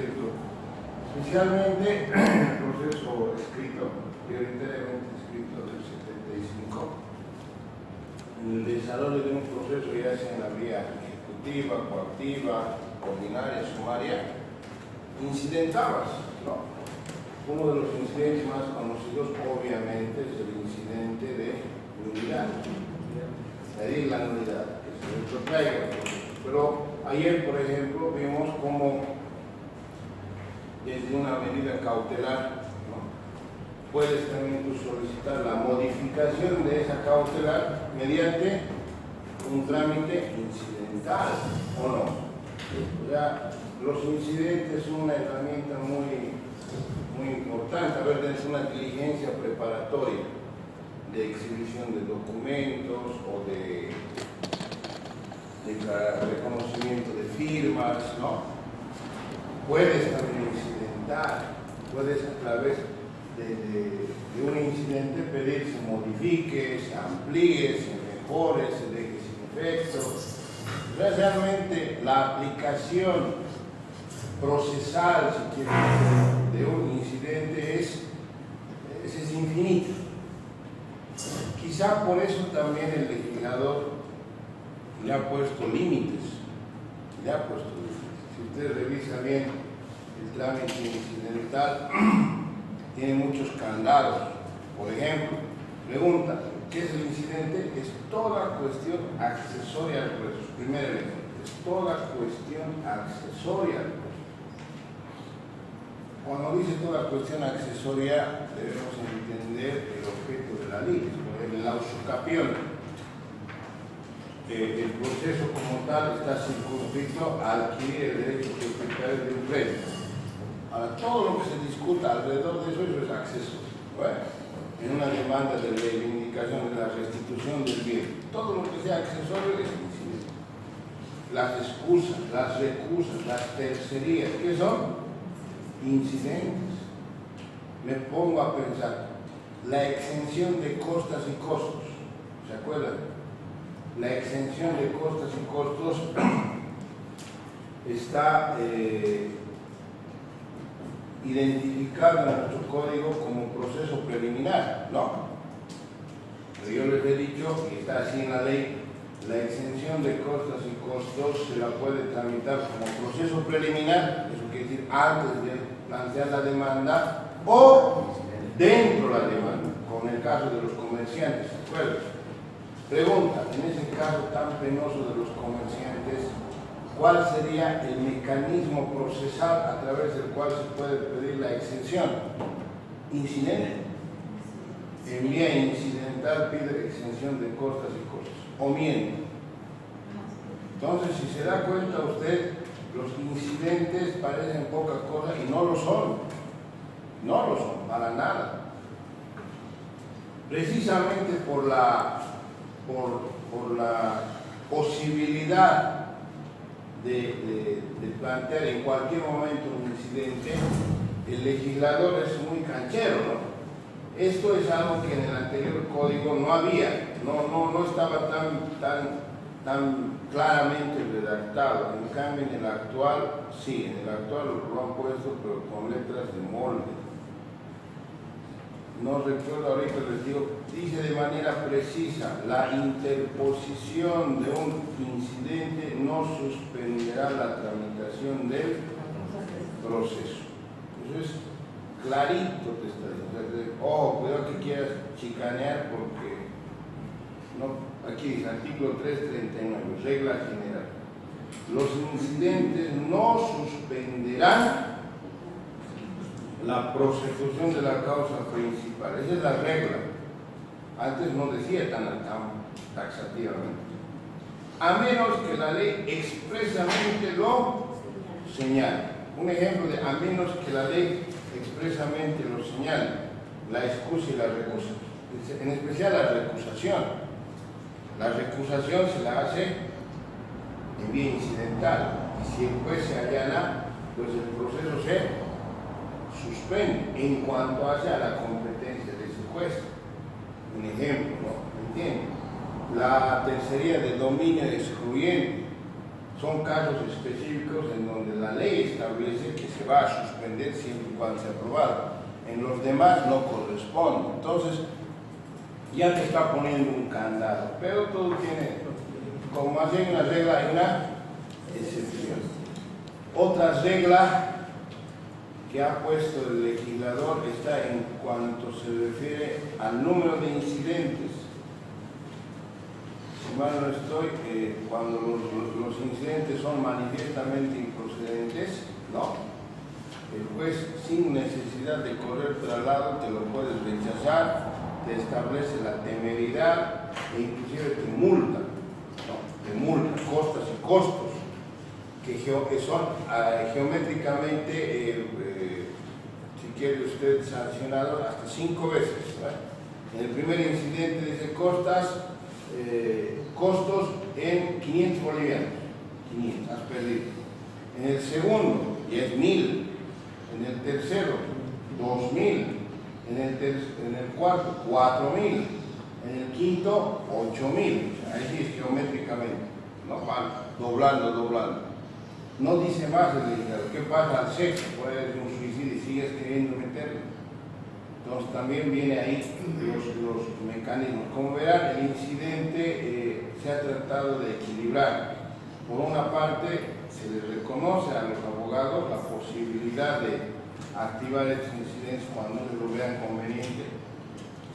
proyecto, especialmente el proceso escrito, prioritariamente escrito del 75, en el desarrollo de un proceso ya sea en la vía ejecutiva, coactiva, ordinaria, sumaria, incidentabas, ¿no? Uno de los incidentes más conocidos, obviamente, es el incidente de nulidad. Medir la nulidad, que se retrotraiga. Pero ayer, por ejemplo, vimos cómo desde una medida cautelar, ¿no?, puedes también tú solicitar la modificación de esa cautelar mediante un trámite incidental, ¿o no? O sea, los incidentes son una herramienta muy importante. A ver, es una diligencia preparatoria de exhibición de documentos o de reconocimiento de firmas, ¿no? Puedes también incidentar, puedes a través de un incidente pedir se modifique, se amplíe, se mejore, se deje sin efecto. Realmente la aplicación procesal, si quieres, de un incidente es infinita. Quizá por eso también el legislador le ha puesto límites. Si usted revisa bien el trámite incidental, tiene muchos candados. Por ejemplo, pregunta, ¿qué es el incidente? Es toda cuestión accesoria al proceso. Primer elemento, es toda cuestión accesoria al proceso. Cuando dice toda cuestión accesoria, debemos entender el objeto de la ley. Por ejemplo, en la usucapión, el proceso como tal está circunscrito a adquirir el derecho propietario de un predio. Ahora, todo lo que se discuta alrededor de eso es acceso. Bueno, en una demanda de reivindicación de la restitución del bien, todo lo que sea accesorio es incidente. Las excusas, las recusas, las tercerías, ¿qué son? Incidentes. Me pongo a pensar, la exención de costas y costos, ¿se acuerdan? La exención de costas y costos está identificado en nuestro código como proceso preliminar, ¿no? Pero yo les he dicho, y está así en la ley, la exención de costas y costos se la puede tramitar como proceso preliminar, eso quiere decir antes de plantear la demanda o dentro de la demanda, como en el caso de los comerciantes, ¿se acuerdan? Pregunta, en ese caso tan penoso de los comerciantes, ¿cuál sería el mecanismo procesal a través del cual se puede pedir la exención? Incidente. En vía incidental pide exención de costas y costos. O miente. Entonces, si se da cuenta usted, los incidentes parecen poca cosa y no lo son. No lo son, para nada. Precisamente por la posibilidad de plantear en cualquier momento un incidente, el legislador es muy canchero, ¿no? Esto es algo que en el anterior código no había, no estaba tan claramente redactado. En cambio, en el actual, sí, en el actual lo han puesto, pero con letras de molde. No recuerdo ahorita, les digo, dice de manera precisa, la interposición de un incidente no suspenderá la tramitación del proceso. Eso es clarito, te está diciendo. Ojo, cuidado que quieras chicanear porque, no, aquí dice, artículo 339, regla general. Los incidentes no suspenderán la prosecución de la causa principal. Esa es la regla. Antes no decía tan taxativamente. A menos que la ley expresamente lo señale. Un ejemplo de a menos que la ley expresamente lo señale, la excusa y la recusa. En especial la recusación. La recusación se la hace en vía incidental. Y si el juez se allana, pues el proceso se suspende en cuanto hace a la competencia de ese juez. Un ejemplo, ¿no? ¿Entienden? La tercería de dominio excluyente. son casos específicos en donde la ley establece que se va a suspender siempre y cuando sea aprobado. En los demás no corresponde. Entonces, ya te está poniendo un candado, pero todo tiene, como hay una regla, hay una excepción. Otra regla que ha puesto el legislador está en cuanto se refiere al número de incidentes. Si mal no estoy, cuando los incidentes son manifiestamente improcedentes, ¿no? El juez, sin necesidad de correr traslado, te lo puedes rechazar, te establece la temeridad e inclusive te multa, ¿no? Te multa, costas y costos, que son geométricamente, si quiere usted, sancionados hasta 5 veces, ¿verdad? En el primer incidente dice costos en 500 bolivianos, 500, has perdido. En el segundo, ya es 1000. En el tercero, 2000. En el cuarto, 4000. En el quinto, 8000. O sea, ahí es geométricamente, ¿no? Van doblando. No dice más el legislador. ¿Qué pasa al sexto? Puede ser un suicidio y sigues queriendo meterlo. Entonces también viene ahí los mecanismos. Como verán, el incidente se ha tratado de equilibrar. Por una parte, se les reconoce a los abogados la posibilidad de activar estos incidentes cuando ellos lo vean conveniente.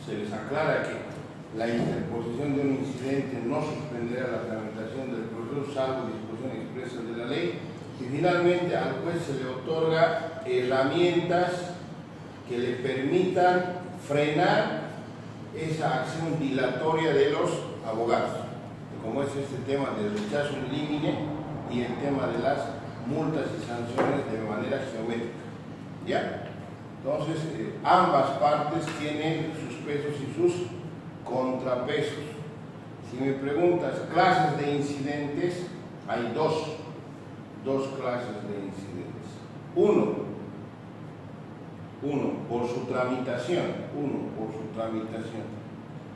Se les aclara que la interposición de un incidente no suspenderá la tramitación del proceso salvo disposiciones expresas de la ley, y finalmente al juez se le otorga herramientas que le permitan frenar esa acción dilatoria de los abogados, como es este tema del rechazo en línea y el tema de las multas y sanciones de manera geométrica. ¿Ya? Entonces, ambas partes tienen sus pesos y sus contrapesos. Si me preguntas, clases de incidentes, hay dos clases de incidentes. Uno, por su tramitación.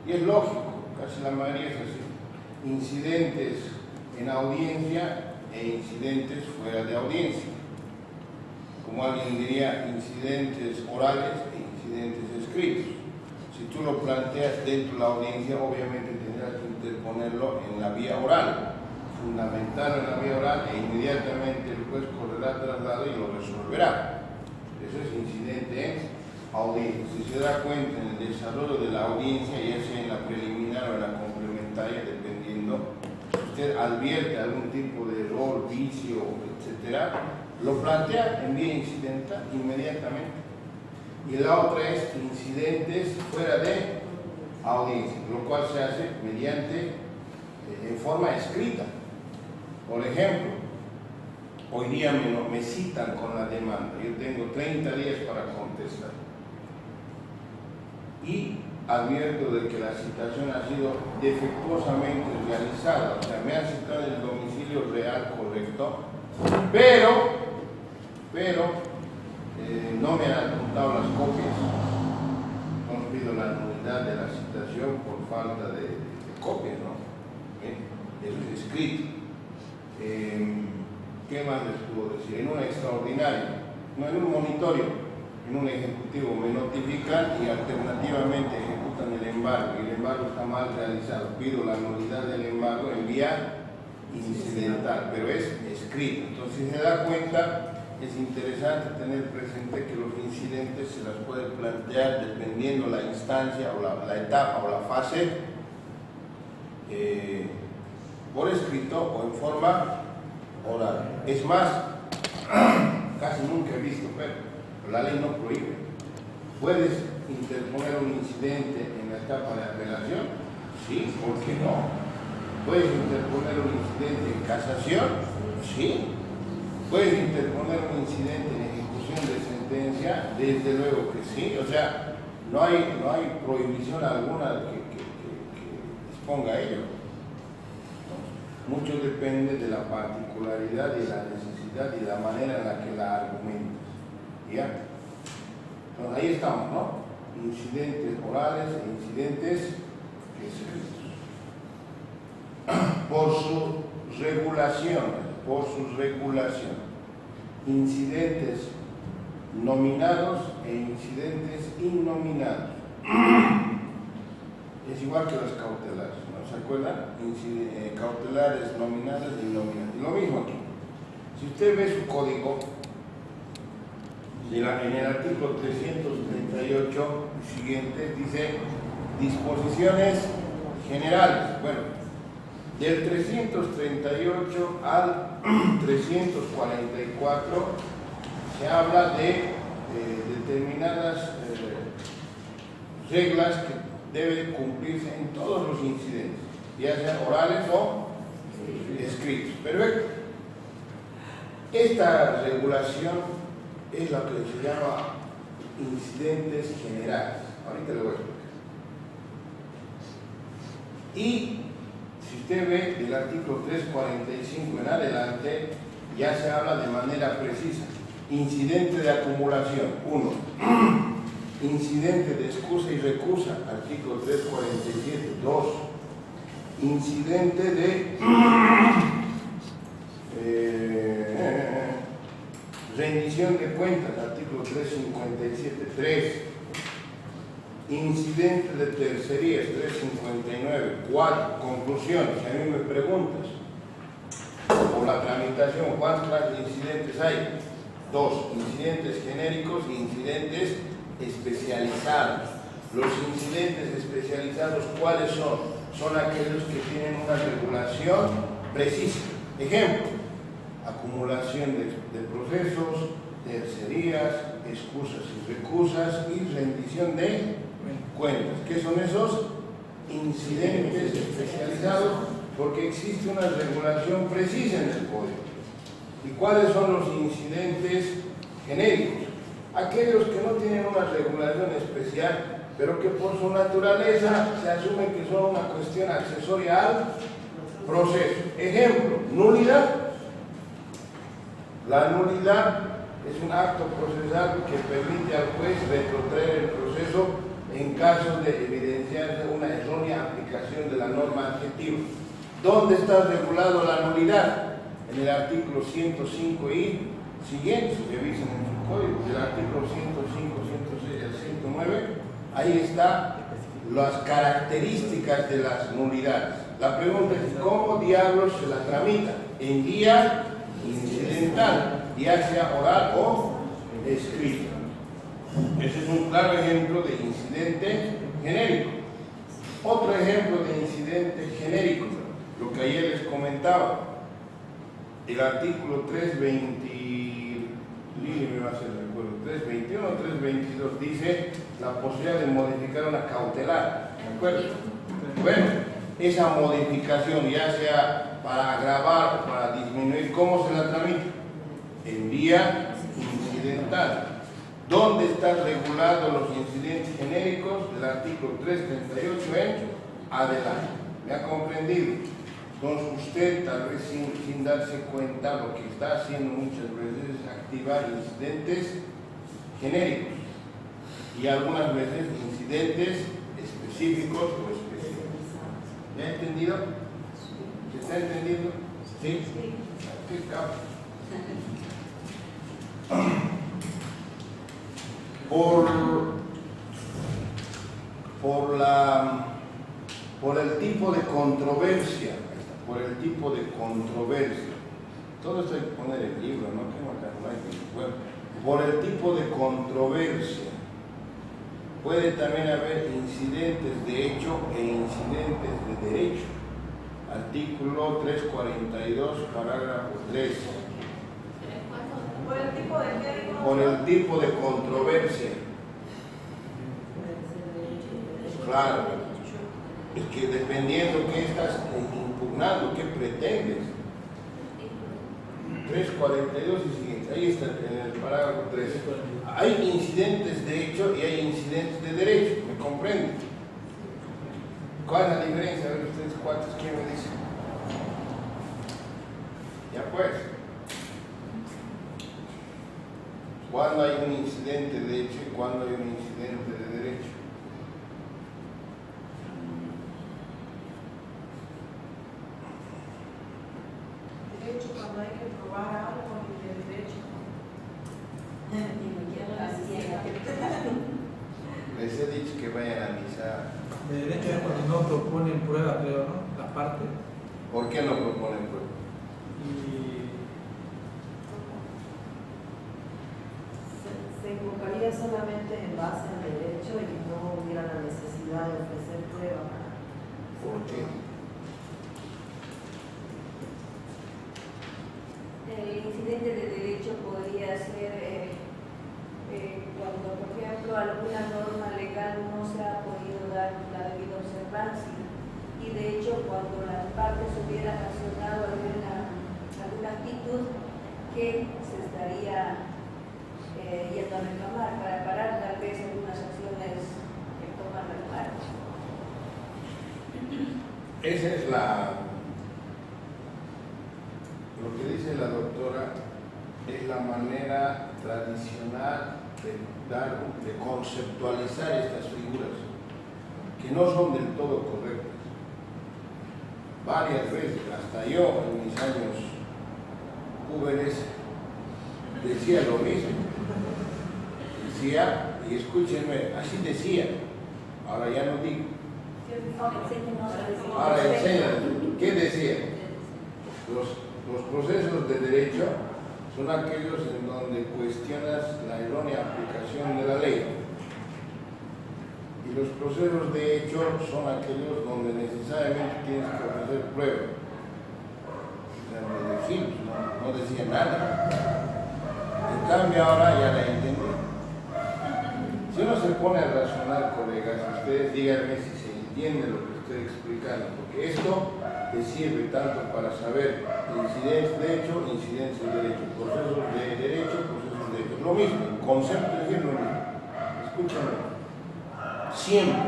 Y es lógico, casi la mayoría es así. Incidentes en audiencia e incidentes fuera de audiencia. Como alguien diría, incidentes orales e incidentes escritos. Si tú lo planteas dentro de la audiencia, obviamente tendrás que interponerlo en la vía oral, fundamentarlo en la vía oral, e inmediatamente el juez correrá traslado y lo resolverá. Eso es incidente en audiencia. Si se da cuenta en el desarrollo de la audiencia, ya sea en la preliminar o en la complementaria, dependiendo, si usted advierte algún tipo de error, vicio, etcétera, lo plantea en vía incidental inmediatamente. Y la otra es incidentes fuera de audiencia, lo cual se hace mediante, en forma escrita. Por ejemplo, hoy día me citan con la demanda, yo tengo 30 días para contestar y advierto de que la citación ha sido defectuosamente realizada, o sea, me han citado en el domicilio real correcto, pero no me han adjuntado las copias. Hemos pido la nulidad de la citación por falta de copias, ¿no? Eso es escrito. ¿Qué más les puedo decir? En un extraordinario, no en un monitorio, en un ejecutivo me notifican y alternativamente ejecutan el embargo, y el embargo está mal realizado. Pido la nulidad del embargo en vía incidental, pero es escrito. Entonces, si se da cuenta, es interesante tener presente que los incidentes se las puede plantear dependiendo la instancia o la etapa o la fase, por escrito o en forma oral. Es más, casi nunca he visto, pero la ley no prohíbe. ¿Puedes interponer un incidente en la etapa de apelación? Sí, ¿por qué no? ¿Puedes interponer un incidente en casación? Sí. ¿Puedes interponer un incidente en ejecución de sentencia? Desde luego que sí. O sea, no hay prohibición alguna que disponga ello. Mucho depende de la particularidad y la necesidad y la manera en la que la argumentas. ¿Ya? Entonces, ahí estamos, ¿no? Incidentes orales e incidentes escritos. Por su regulación, por su regulación. Incidentes nominados e incidentes innominados. Es igual que las cautelares, ¿no se acuerdan? Cautelares nominadas e innominadas. Y lo mismo aquí. Si usted ve su código, en el artículo 338 siguiente dice disposiciones generales. Bueno, del 338 al 344 se habla de determinadas reglas que deben cumplirse en todos los incidentes, ya sean orales o escritos. Perfecto. Esta regulación es lo que se llama incidentes generales. Ahorita le voy a explicar. Y si usted ve el artículo 345 en adelante, ya se habla de manera precisa. Incidente de acumulación, 1. Incidente de excusa y recusa, artículo 347, 2. Incidente de rendición de cuentas, artículo 357, 3. Incidente de tercerías, 359, 4. Conclusión, si a mí me preguntas por la tramitación, ¿cuántas clases de incidentes hay? 2. Incidentes genéricos e incidentes especializados. Los incidentes especializados, ¿cuáles son? Son aquellos que tienen una regulación precisa. Ejemplo, acumulación de procesos, tercerías, excusas y recusas y rendición de cuentas. ¿Qué son esos? Incidentes especializados, porque existe una regulación precisa en el código. ¿Y cuáles son los incidentes genéricos? Aquellos que no tienen una regulación especial, pero que por su naturaleza se asume que son una cuestión accesoria al proceso. Ejemplo, nulidad. La nulidad es un acto procesal que permite al juez retrotraer el proceso en caso de evidenciarse una errónea aplicación de la norma adjetiva. ¿Dónde está regulado la nulidad? En el artículo 105 y siguientes, revisen en su código, del artículo 105, 106 al 109, ahí están las características de las nulidades. La pregunta es, ¿cómo diablos se la tramita? En vía incidental, ya sea oral o escrito. Ese es un claro ejemplo de incidente genérico. Otro ejemplo de incidente genérico, lo que ayer les comentaba, el artículo 321 o 322 dice la posibilidad de modificar una cautelar, ¿de acuerdo? Bueno, esa modificación, ya sea para agravar o para disminuir, ¿cómo se la tramita? En vía incidental. ¿Dónde están regulados los incidentes genéricos? Del artículo 338 en adelante. ¿Me ha comprendido? Entonces usted, tal vez sin darse cuenta, lo que está haciendo muchas veces es activar incidentes genéricos y algunas veces incidentes específicos o especiales. ¿Me ha entendido? ¿Se está entendiendo? ¿Sí? ¿Qué capa? Por el tipo de controversia, todo esto hay que poner en el libro, no tengo acá, bueno, por el tipo de controversia, puede también haber incidentes de hecho e incidentes de derecho. Artículo 342, parágrafo 3. ¿Por el tipo de qué? Por el tipo de controversia. Claro. Es que dependiendo qué estás impugnando, qué pretendes. 342 y siguiente. Ahí está en el parágrafo 3. Hay incidentes de hecho y hay incidentes de derecho. ¿Me comprenden? ¿Cuál es la diferencia? A ver ustedes cuántos, ¿quién me dice? Ya pues. ¿Cuándo hay un incidente de hecho y cuándo hay un incidente de derecho? Derecho cuando hay que Les he dicho que vayan a misa. De derecho es cuando no proponen prueba, creo, ¿no? La parte. ¿Por qué no proponen prueba? Se invocaría solamente en base al derecho y no hubiera la necesidad de ofrecer prueba. ¿Por qué? El incidente de derecho podría ser cuando, por ejemplo, alguna norma legal no se ha podido dar la debida observancia y de hecho cuando las partes hubieran accionado alguna actitud que se estaría yendo a reclamar para parar tal vez algunas acciones que toman las partes. Esa es lo que dice la doctora, es la manera tradicional de conceptualizar estas figuras, que no son del todo correctas. Varias veces, hasta yo en mis años jóvenes, decía lo mismo. Decía, y escúchenme, así decía, ahora ya no digo. Ahora enséñame, ¿qué decía? Los procesos de derecho son aquellos en donde cuestionas la errónea aplicación de la ley. Y los procesos de hecho son aquellos donde necesariamente tienes que ofrecer pruebas. No decía nada. En cambio ahora ya la entendí. Si uno se pone a razonar, colegas, ustedes díganme si se entiende lo que estoy explicando, porque esto te sirve tanto para saber incidentes de hecho, incidentes de derecho, procesos de derecho, procesos de hecho. Lo mismo, el concepto es decir lo mismo. Escúchame. Siempre,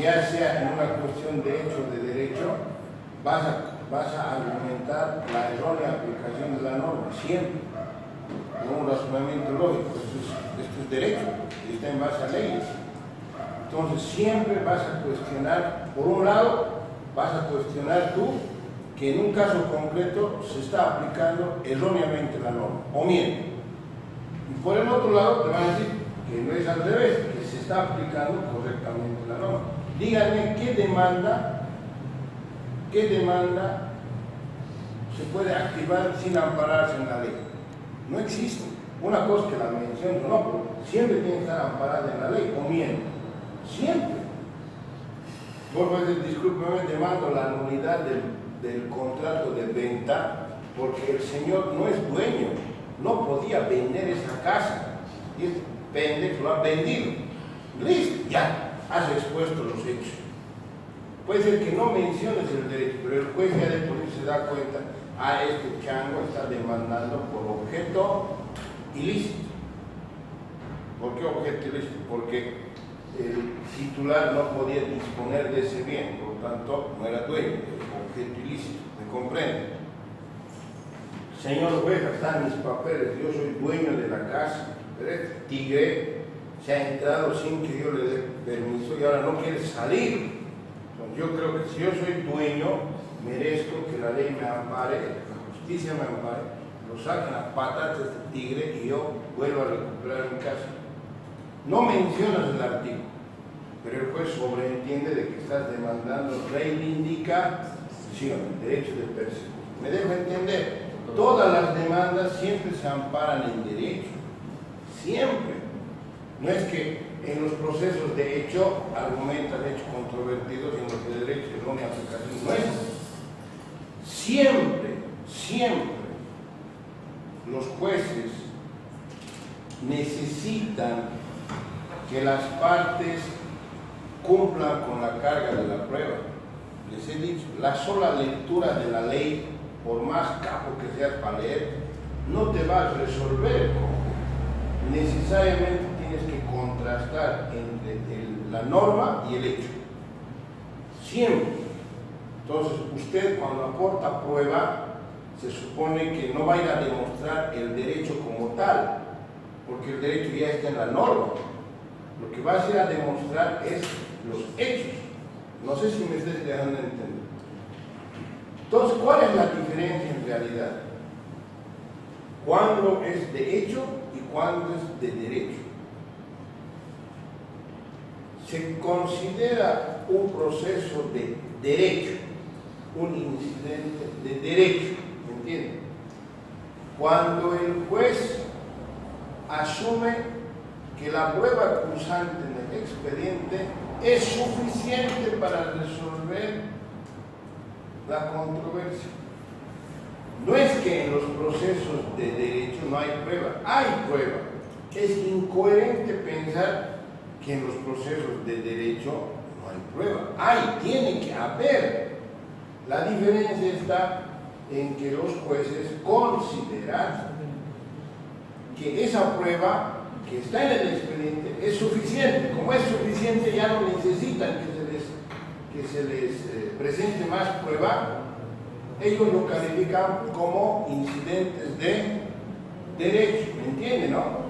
ya sea en una cuestión de hecho o de derecho, vas a argumentar la errónea aplicación de la norma, siempre, con un razonamiento lógico. Esto es derecho, está en base a leyes. Entonces siempre vas a cuestionar, por un lado, vas a cuestionar tú que en un caso concreto se está aplicando erróneamente la norma, o miente. Y por el otro lado te van a decir que no es al revés, que se está aplicando correctamente la norma. Díganme qué demanda se puede activar sin ampararse en la ley. No existe. Una cosa que la menciono, no, pero siempre tiene que estar amparada en la ley, o miente. Siempre. Vos puedes decir, discúlpeme, demando la nulidad del contrato de venta porque el señor no es dueño, no podía vender esa casa. Y este pendejo lo ha vendido. Listo, ya, has expuesto los hechos. Puede ser que no menciones el derecho, pero el juez ya de por sí se da cuenta, este chango está demandando por objeto ilícito. ¿Por qué objeto ilícito? Porque el titular no podía disponer de ese bien, por lo tanto no era dueño, era objeto ilícito. ¿Me comprende? Señor juez, están mis papeles, yo soy dueño de la casa, pero este tigre se ha entrado sin que yo le dé permiso y ahora no quiere salir. Entonces, yo creo que si yo soy dueño, merezco que la ley me ampare, la justicia me ampare, lo saquen a patatas de este tigre y yo vuelvo a recuperar mi casa. No mencionas el artículo, pero el juez sobreentiende de que estás demandando reivindicación, derecho de persecución. ¿Me dejo entender? Todas las demandas siempre se amparan en derecho, siempre. No es que en los procesos de hecho argumentan hechos controvertidos y en los de derecho errónea aplicación. No es. Siempre los jueces necesitan que las partes cumplan con la carga de la prueba. Les he dicho, la sola lectura de la ley, por más capo que seas para leer, no te va a resolver el conflicto. Necesariamente tienes que contrastar entre la norma y el hecho. Siempre. Entonces, usted cuando aporta prueba, se supone que no va a ir a demostrar el derecho como tal, porque el derecho ya está en la norma. Lo que vas a ir a demostrar es los hechos. No sé si me estés dejando entender. Entonces, ¿cuál es la diferencia en realidad? cuándo es de hecho y cuándo es de derecho. Se considera un proceso de derecho, un incidente de derecho, ¿me entienden? Cuando el juez asume que la prueba cursante en el expediente es suficiente para resolver la controversia. No es que en los procesos de derecho no hay prueba, hay prueba. Es incoherente pensar que en los procesos de derecho no hay prueba. Tiene que haber. La diferencia está en que los jueces consideran que esa prueba que está en el expediente es suficiente. Como es suficiente, ya no necesitan que se les presente más prueba. Ellos lo califican como incidentes de derecho, ¿me entienden, no?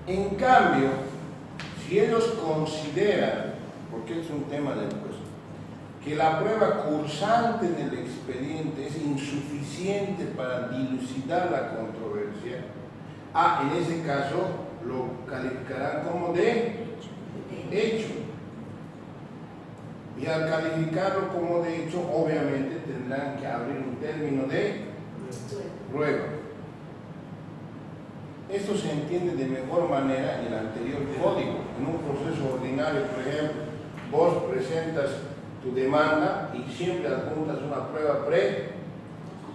En cambio, si ellos consideran, porque es un tema del juez, que la prueba cursante en el expediente es insuficiente para dilucidar la controversia, en ese caso lo calificarán como de hecho. Y al calificarlo como de hecho, obviamente tendrán que abrir un término de prueba. Esto se entiende de mejor manera en el anterior código. En un proceso ordinario, por ejemplo, vos presentas tu demanda y siempre adjuntas una prueba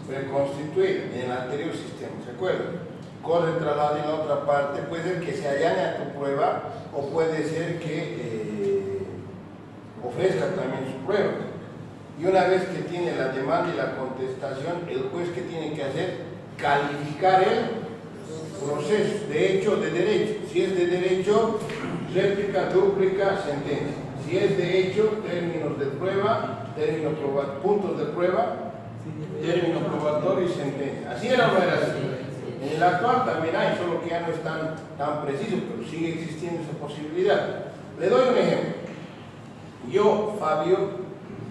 preconstituida en el anterior sistema, ¿se acuerdan? Corre traslado en la otra parte, puede ser que se allane a tu prueba o puede ser que ofrezca también su prueba. Y una vez que tiene la demanda y la contestación, el juez que tiene que hacer, calificar el proceso, de hecho o de derecho. Si es de derecho, réplica, dúplica, sentencia. Si es de hecho, términos de prueba, puntos de prueba, término probatorio y sentencia. Así era o no era así. En el actual también hay, solo que ya no es tan preciso, pero sigue existiendo esa posibilidad. Le doy un ejemplo. Yo, Fabio,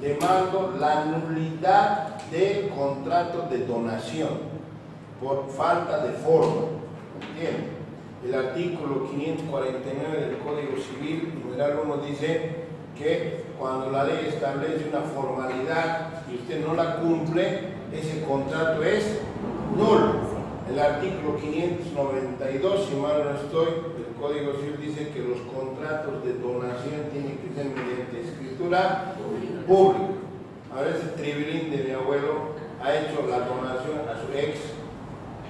demando la nulidad del contrato de donación por falta de forma. ¿Entienden? El artículo 549 del Código Civil, numeral 1, dice que cuando la ley establece una formalidad y usted no la cumple, ese contrato es nulo. El artículo 592, si mal no estoy, del Código Civil dice que los contratos de donación tienen que ser mediante escritura pública. A veces Tribilín de mi abuelo ha hecho la donación a su ex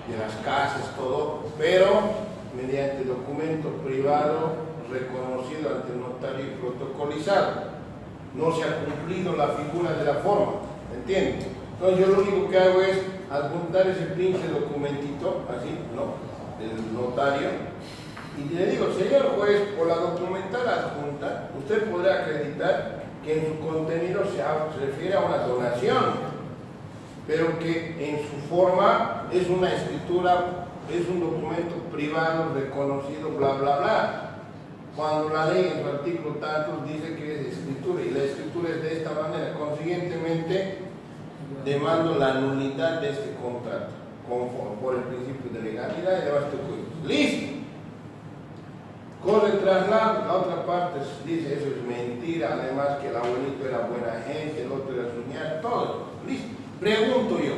de las casas, todo, pero mediante documento privado reconocido ante el notario y protocolizado. No se ha cumplido la figura de la forma, ¿entiendes? Entonces yo lo único que hago es adjuntar ese pinche documentito, así, ¿no? Del notario, y le digo, señor juez, por la documental adjunta, usted podrá acreditar que en su contenido se refiere a una donación, pero que en su forma es una escritura, es un documento privado, reconocido, bla, bla, bla. Cuando la ley en su artículo tanto dice que es escritura, y la escritura es de esta manera, consiguientemente demando la nulidad de este contrato, conforme por el principio de legalidad y de basto juicio. ¡Listo! Corre el traslado, la otra parte dice eso es mentira, además que el abuelito era buena gente, el otro era soñar, todo. ¡Listo! Pregunto yo,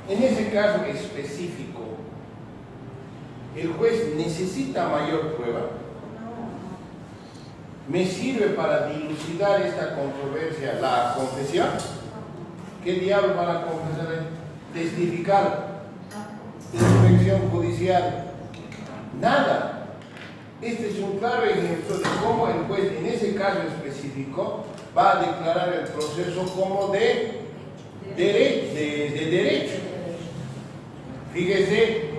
en ese caso específico, ¿el juez necesita mayor prueba? ¿Me sirve para dilucidar esta controversia la confesión? ¿Qué diablos van a confesar? Testificar, inspección judicial, nada. Este es un claro ejemplo de cómo el juez en ese caso específico va a declarar el proceso como de derecho. Fíjese,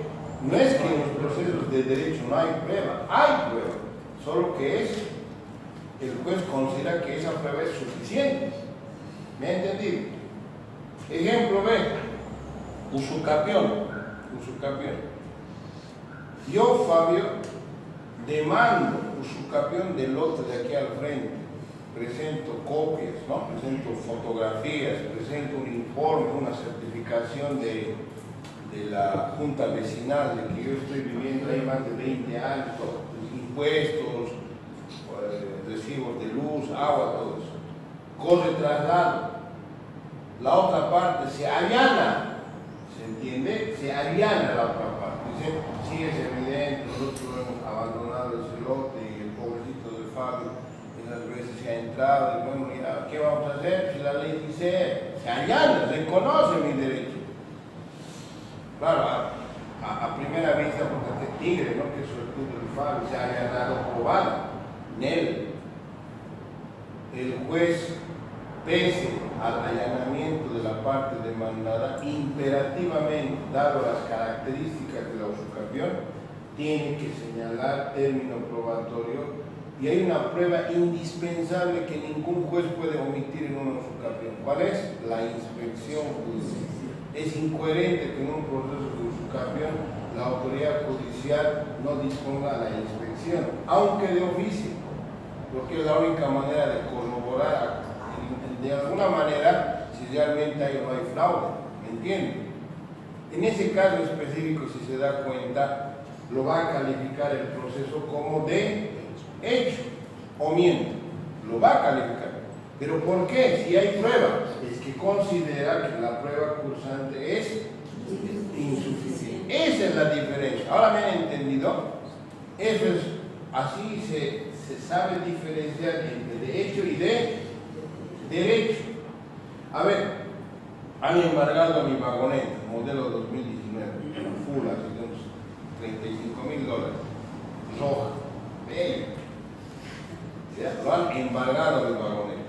no es que en los procesos de derecho no hay prueba, hay prueba, solo que el juez considera que esa prueba es suficiente. ¿Me ha entendido? Ejemplo B, usucapión. Yo, Fabio, demando usucapión del lote de aquí al frente. Presento copias, ¿no? Presento fotografías, presento un informe, una certificación de de la junta vecinal, de que yo estoy viviendo ahí más de 20 años, los impuestos, recibos de luz, agua, todo eso. Corre traslado. La otra parte se allana, ¿se entiende? Se allana la otra parte. Dice, sí, es evidente, nosotros hemos abandonado el celote y el pobrecito de Fabio esas veces se ha entrado y bueno, mira, ¿qué vamos a hacer? Si la ley dice, se allana, reconoce mi derecho. Claro, a primera vista, porque este tigre, ¿no? Que es el club del Fabio, se ha allanado probado. Nel, el juez, pese al allanamiento de la parte demandada, imperativamente, dado las características de la usucapión, tiene que señalar término probatorio y hay una prueba indispensable que ningún juez puede omitir en una usucapión. ¿Cuál es? La inspección judicial. Es incoherente que en un proceso de usucapión la autoridad judicial no disponga la inspección, aunque de oficio, porque es la única manera de corroborar de alguna manera si realmente hay o no hay fraude, ¿me entienden? En ese caso específico, si se da cuenta, lo va a calificar el proceso como de hecho o miento, lo va a calificar. ¿Pero por qué? Si hay prueba, es que considera que la prueba cursante es insuficiente. Esa es la diferencia. Ahora me han entendido. Eso es, así se sabe diferenciar entre de hecho y de derecho. A ver, han embargado mi vagoneta, modelo 2019, full, así de unos $35.000, roja, bella. Lo han embargado mi vagoneta.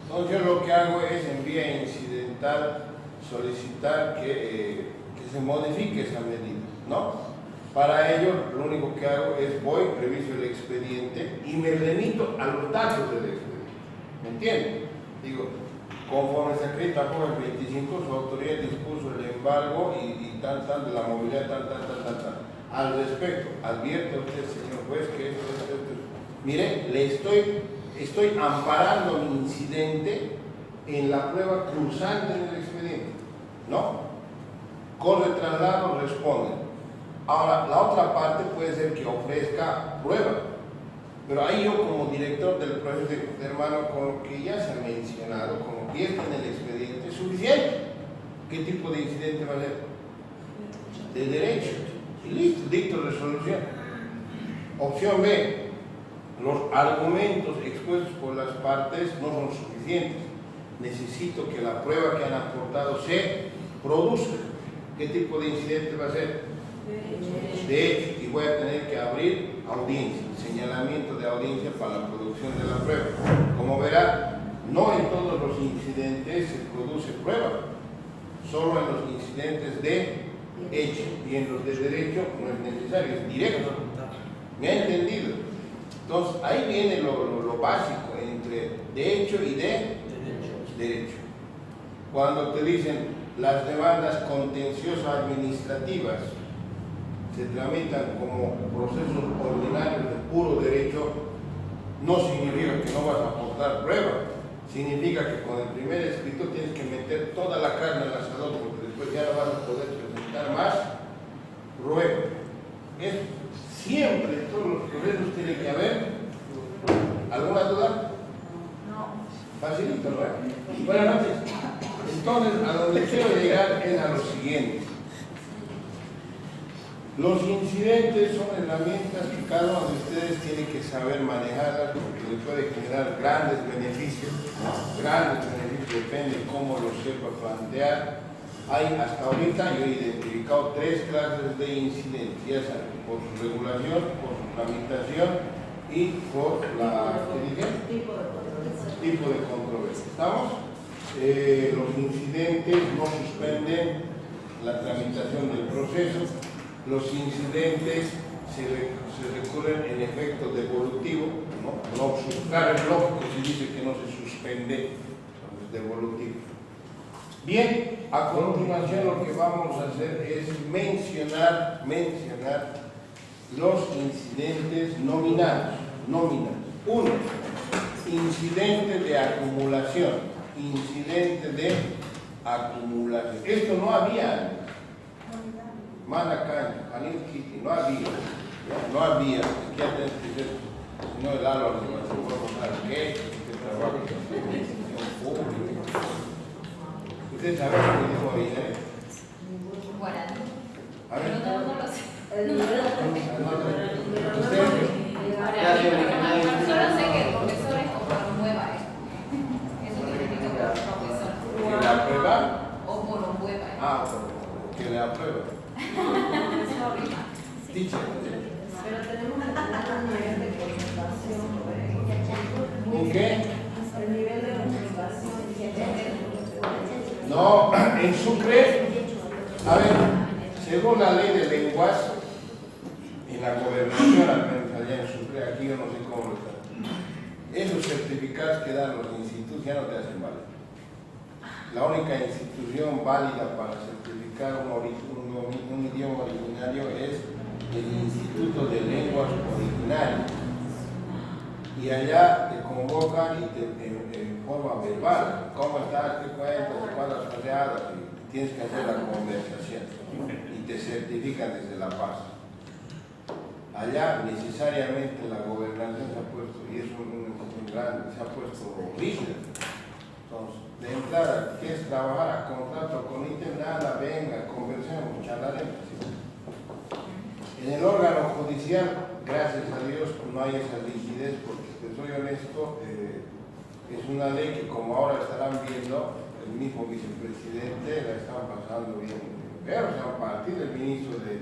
Entonces yo lo que hago es en vía incidental solicitar que se modifique esa medida, ¿no? Para ello, lo único que hago es voy, reviso el expediente y me remito a los datos del expediente. ¿Me entienden? Digo, conforme se acredita por el 25, su autoridad dispuso el embargo y tal, de la movilidad, tal. Al respecto, advierte a usted, señor juez, que esto. Mire, le estoy amparando mi incidente en la prueba cursante en el expediente, ¿no? Corre traslado, responde. Ahora, la otra parte puede ser que ofrezca prueba, pero ahí yo como director del proceso de hermano, con lo que ya se ha mencionado, con lo que está en el expediente, es suficiente. ¿Qué tipo de incidente va a ser? De derecho. Y listo, dicto resolución. Opción B. Los argumentos expuestos por las partes no son suficientes. Necesito que la prueba que han aportado se produzca. ¿Qué tipo de incidente va a ser? De hecho, y voy a tener que abrir audiencia, señalamiento de audiencia para la producción de la prueba. Como verá, no en todos los incidentes se produce prueba, solo en los incidentes de hecho, y en los de derecho no es necesario, es directo. ¿Me ha entendido? Entonces, ahí viene lo básico entre de hecho y de derecho. Cuando te dicen las demandas contenciosas administrativas se tramitan como procesos ordinarios de puro derecho, no significa que no vas a aportar prueba, significa que con el primer escrito tienes que meter toda la carne al asador, porque después ya no vas a poder presentar más prueba. Es siempre, todos los procesos tiene que haber. ¿Alguna duda? No. Facilito, ¿no? Buenas noches. Entonces, a donde quiero llegar es a lo siguiente. Los incidentes son herramientas que cada uno de ustedes tiene que saber manejarlas porque les puede generar grandes beneficios. Grandes beneficios, depende cómo lo sepa plantear. Hay hasta ahorita, yo he identificado 3 clases de incidentes, ya saben, por su regulación, por su tramitación y por la tipo de controversia. ¿Estamos? Los incidentes no suspenden la tramitación del proceso. Los incidentes se recurren en efecto devolutivo, no claro, es lógico si dice que no se suspende, es devolutivo. Bien, a continuación lo que vamos a hacer es mencionar los incidentes nominados. 1. Incidente de acumulación. Incidente de acumulación. Esto no había antes. Manacaña, Anil Kitty, no había, ¿ya? No había, aquí atento que es el señor Álvaro de Barcelona, que trabaja en la administración pública. ¿Ustedes saben lo que dijo ahorita? Guaraní. A ver. Pero no lo sé. El nivel ¿Ustedes? Solo sé que el profesor es o promueva, eso significa profesor. ¿Que la aprueba? O promueva. Ah, que le aprueba. Teacher. Pero tenemos que tener un nivel de concentración. ¿Un qué? El nivel de concentración. No, en Sucre, a ver, según la ley de lenguas, en la gobernación, al menos allá en Sucre, aquí yo no sé cómo está, esos certificados que dan los institutos ya no te hacen valer. La única institución válida para certificar un idioma originario es el Instituto de Lenguas Originarias. Y allá te convocan y en forma verbal, ¿cómo estás? ¿Qué cuentas? ¿Cuándo has paseado? Y tienes que hacer la conversación y te certifican desde La Paz. Allá necesariamente la gobernación se ha puesto, y es un grande, se ha puesto rígida. Entonces, de entrada, ¿quieres trabajar a contrato con ITEM? Nada, venga, conversemos, charlaremos. En el órgano judicial, gracias a Dios, no hay esa rigidez, porque te soy honesto, es una ley que, como ahora estarán viendo, el mismo vicepresidente la están pasando bien. Pero a partir del ministro de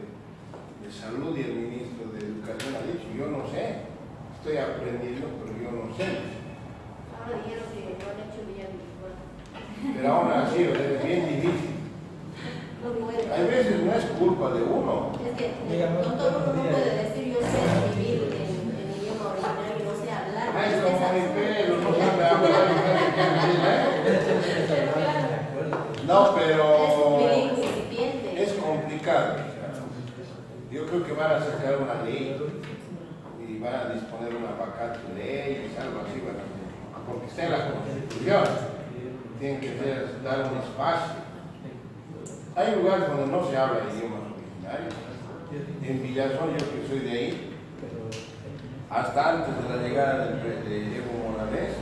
Salud y el ministro de Educación ha dicho, yo no sé, estoy aprendiendo, pero yo no sé. Ahora dijeron que lo han hecho bien. Pero aún así, es bien difícil. Hay veces no es culpa de uno. Es que no todo uno puede decir yo sé escribir en idioma originario y no sé hablar. Maestro Maripelo, no sabe hablar. No, pero es complicado. Yo creo que van a sacar una ley y van a disponer una vacante ley, algo así, porque está en la Constitución. Tienen que dar un espacio. Hay lugares donde no se habla idiomas originarios. En Villazón, yo que soy de ahí, hasta antes de la llegada de Evo Morales,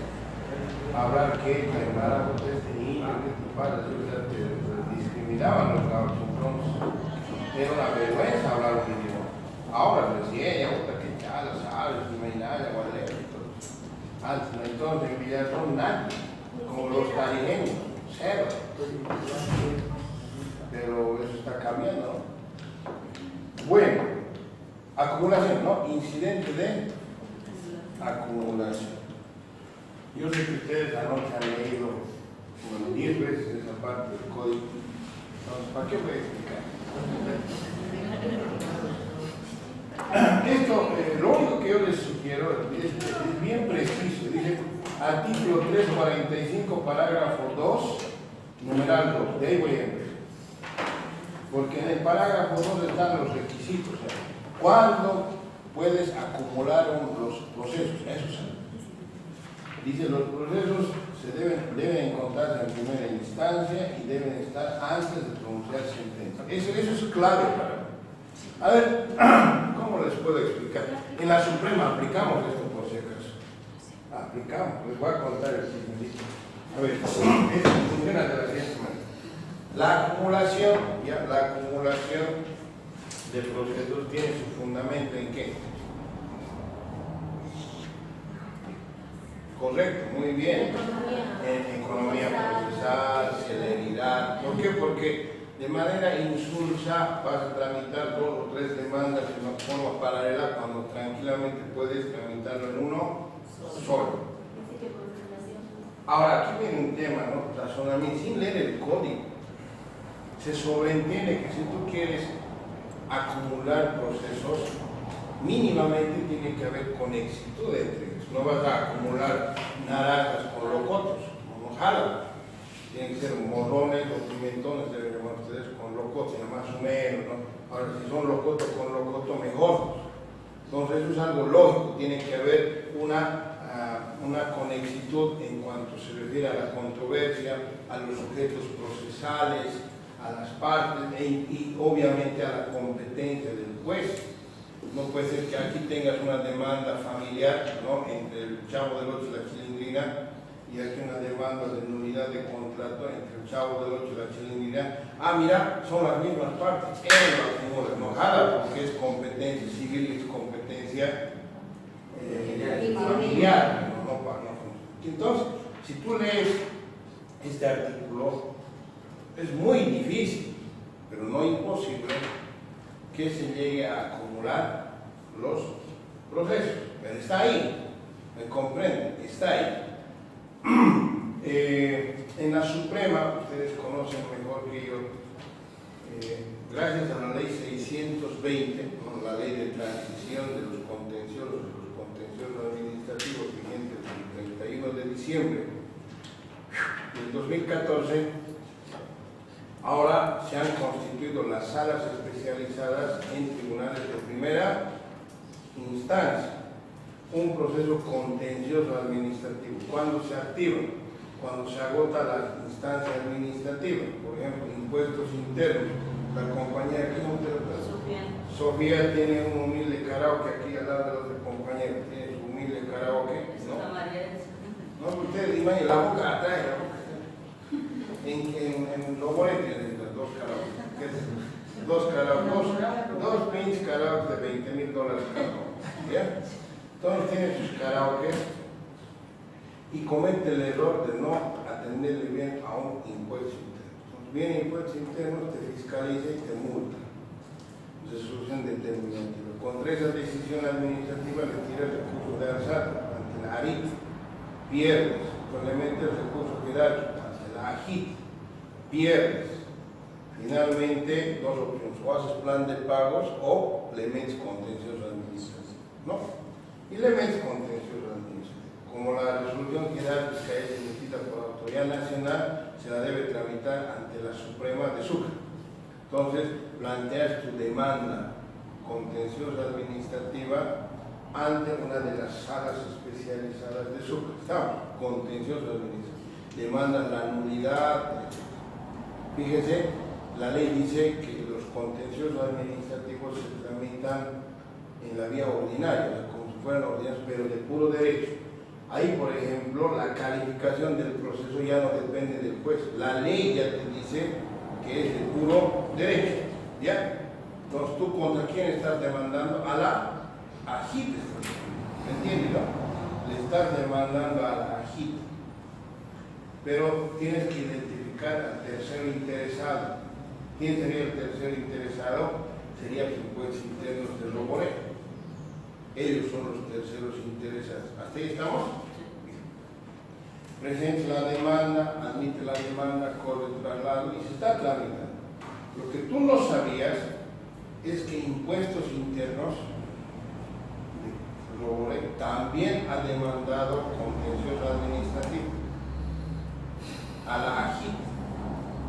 hablar que hermana, este niño, que tu padre, te discriminaban los cabros. Entonces, era una vergüenza hablar un idioma. Ahora recién, ya gusta que ya lo sabes, imaginaria, guadalera. Antes, entonces en Villazón, nadie, como los tarijeños, cero. Pero eso está cambiando, ¿no? Bueno, acumulación, ¿no? Incidente de acumulación. Yo sé que ustedes anoche han leído como 10 veces esa parte del código. Entonces, ¿para qué voy a explicar? Esto, lo único que yo les sugiero es bien preciso. Dice, artículo 345, parágrafo 2, numeral 2. De ahí voy a empezar. Porque en el parágrafo 2 están los requisitos. ¿Cuándo puedes acumular los procesos? Eso sí. Dice, los procesos deben encontrarse en primera instancia y deben estar antes de pronunciar sentencia. Eso es clave para mí. A ver, ¿cómo les puedo explicar? En la Suprema aplicamos esto por si acaso. Aplicamos, les voy a contar el significado. A ver, esto funciona de la siguiente manera. La acumulación de procesos tiene su fundamento ¿en qué? Correcto, muy bien. En economía procesal, celeridad. ¿Por qué? Porque de manera insulsa vas a tramitar 2 o 3 demandas de una forma paralela cuando tranquilamente puedes tramitarlo en uno solo. Ahora, aquí viene un tema, ¿no? Razonamiento, sin leer el código. Se sobreentiende que si tú quieres acumular procesos, mínimamente tiene que haber conexitud entre ellos. No vas a acumular naranjas con locotos, como jala. Tienen que ser morrones o pimentones, deben llamar ustedes con locotos, ya más o menos, ¿no? Ahora, si son locotos con locoto, mejor. Entonces, eso es algo lógico, tiene que haber una conexitud en cuanto se refiere a la controversia, a los sujetos procesales, a las partes y obviamente a la competencia del juez. No puede ser que aquí tengas una demanda familiar, ¿no?, entre el Chavo del 8 y la Chilindrina, y aquí una demanda de nulidad de contrato entre el Chavo del 8 y la Chilindrina. Ah, mira, son las mismas partes, no jala porque es competencia civil y es competencia familiar. Entonces, si tú lees este artículo, es muy difícil, pero no imposible, que se llegue a acumular los procesos. Pero está ahí, me comprenden, está ahí. En la Suprema, ustedes conocen mejor que yo, gracias a la ley 620, ¿no?, la ley de transición de los contenciosos administrativos vigentes el 31 de diciembre del 2014, ahora se han constituido las salas especializadas en tribunales de primera instancia. Un proceso contencioso administrativo. ¿Cuándo se activa? Cuando se agota la instancia administrativa. Por ejemplo, impuestos internos. La compañía aquí, Sofía tiene un humilde karaoke aquí al lado de los compañeros. Tiene su humilde karaoke. No, ustedes imaginen, la boca atrás, la boca atrás. En Loboret tienen dos karaoke. Dos pinches karaoke de $20,000 cada uno. ¿Ya? Entonces tiene sus karaoke y comete el error de no atenderle bien a un impuesto interno. Entonces viene impuesto interno, te fiscaliza y te multa. Resolución determinativa. Contra esa decisión administrativa le tira el recurso de alzada ante la ARIT, pierdes. Probablemente el recurso jerárquico ante la AJIT, pierdes. Finalmente, dos opciones: o haces plan de pagos o le metes contencioso administrativo. ¿No? Y le metes contencioso administrativo. Como la resolución jerárquica es emitida por la autoridad nacional, se la debe tramitar ante la Suprema de Sucre. Entonces, planteas tu demanda contenciosa administrativa ante una de las salas especializadas de Sucre. Está, contencioso administrativo. Demandas la nulidad. Fíjense, la ley dice que los contenciosos administrativos se tramitan en la vía ordinaria, como si fueran ordinarios, pero de puro derecho. Ahí, por ejemplo, la calificación del proceso ya no depende del juez. La ley ya te dice que es de puro derecho. ¿Ya? Entonces, ¿tú contra quién estás demandando? A la AJIT. ¿Me entiendes? ¿No? Le estás demandando a la AJIT. Pero tienes que identificar al tercero interesado. ¿Quién sería el tercero interesado? Sería el juez interno de Loboret. Ellos son los terceros interesados. ¿Hasta ahí estamos? Presenta la demanda, admite la demanda, corre el traslado y se está tramitando. Lo que tú no sabías es que Impuestos Internos de Loboret también ha demandado contencioso administrativo a la AJIT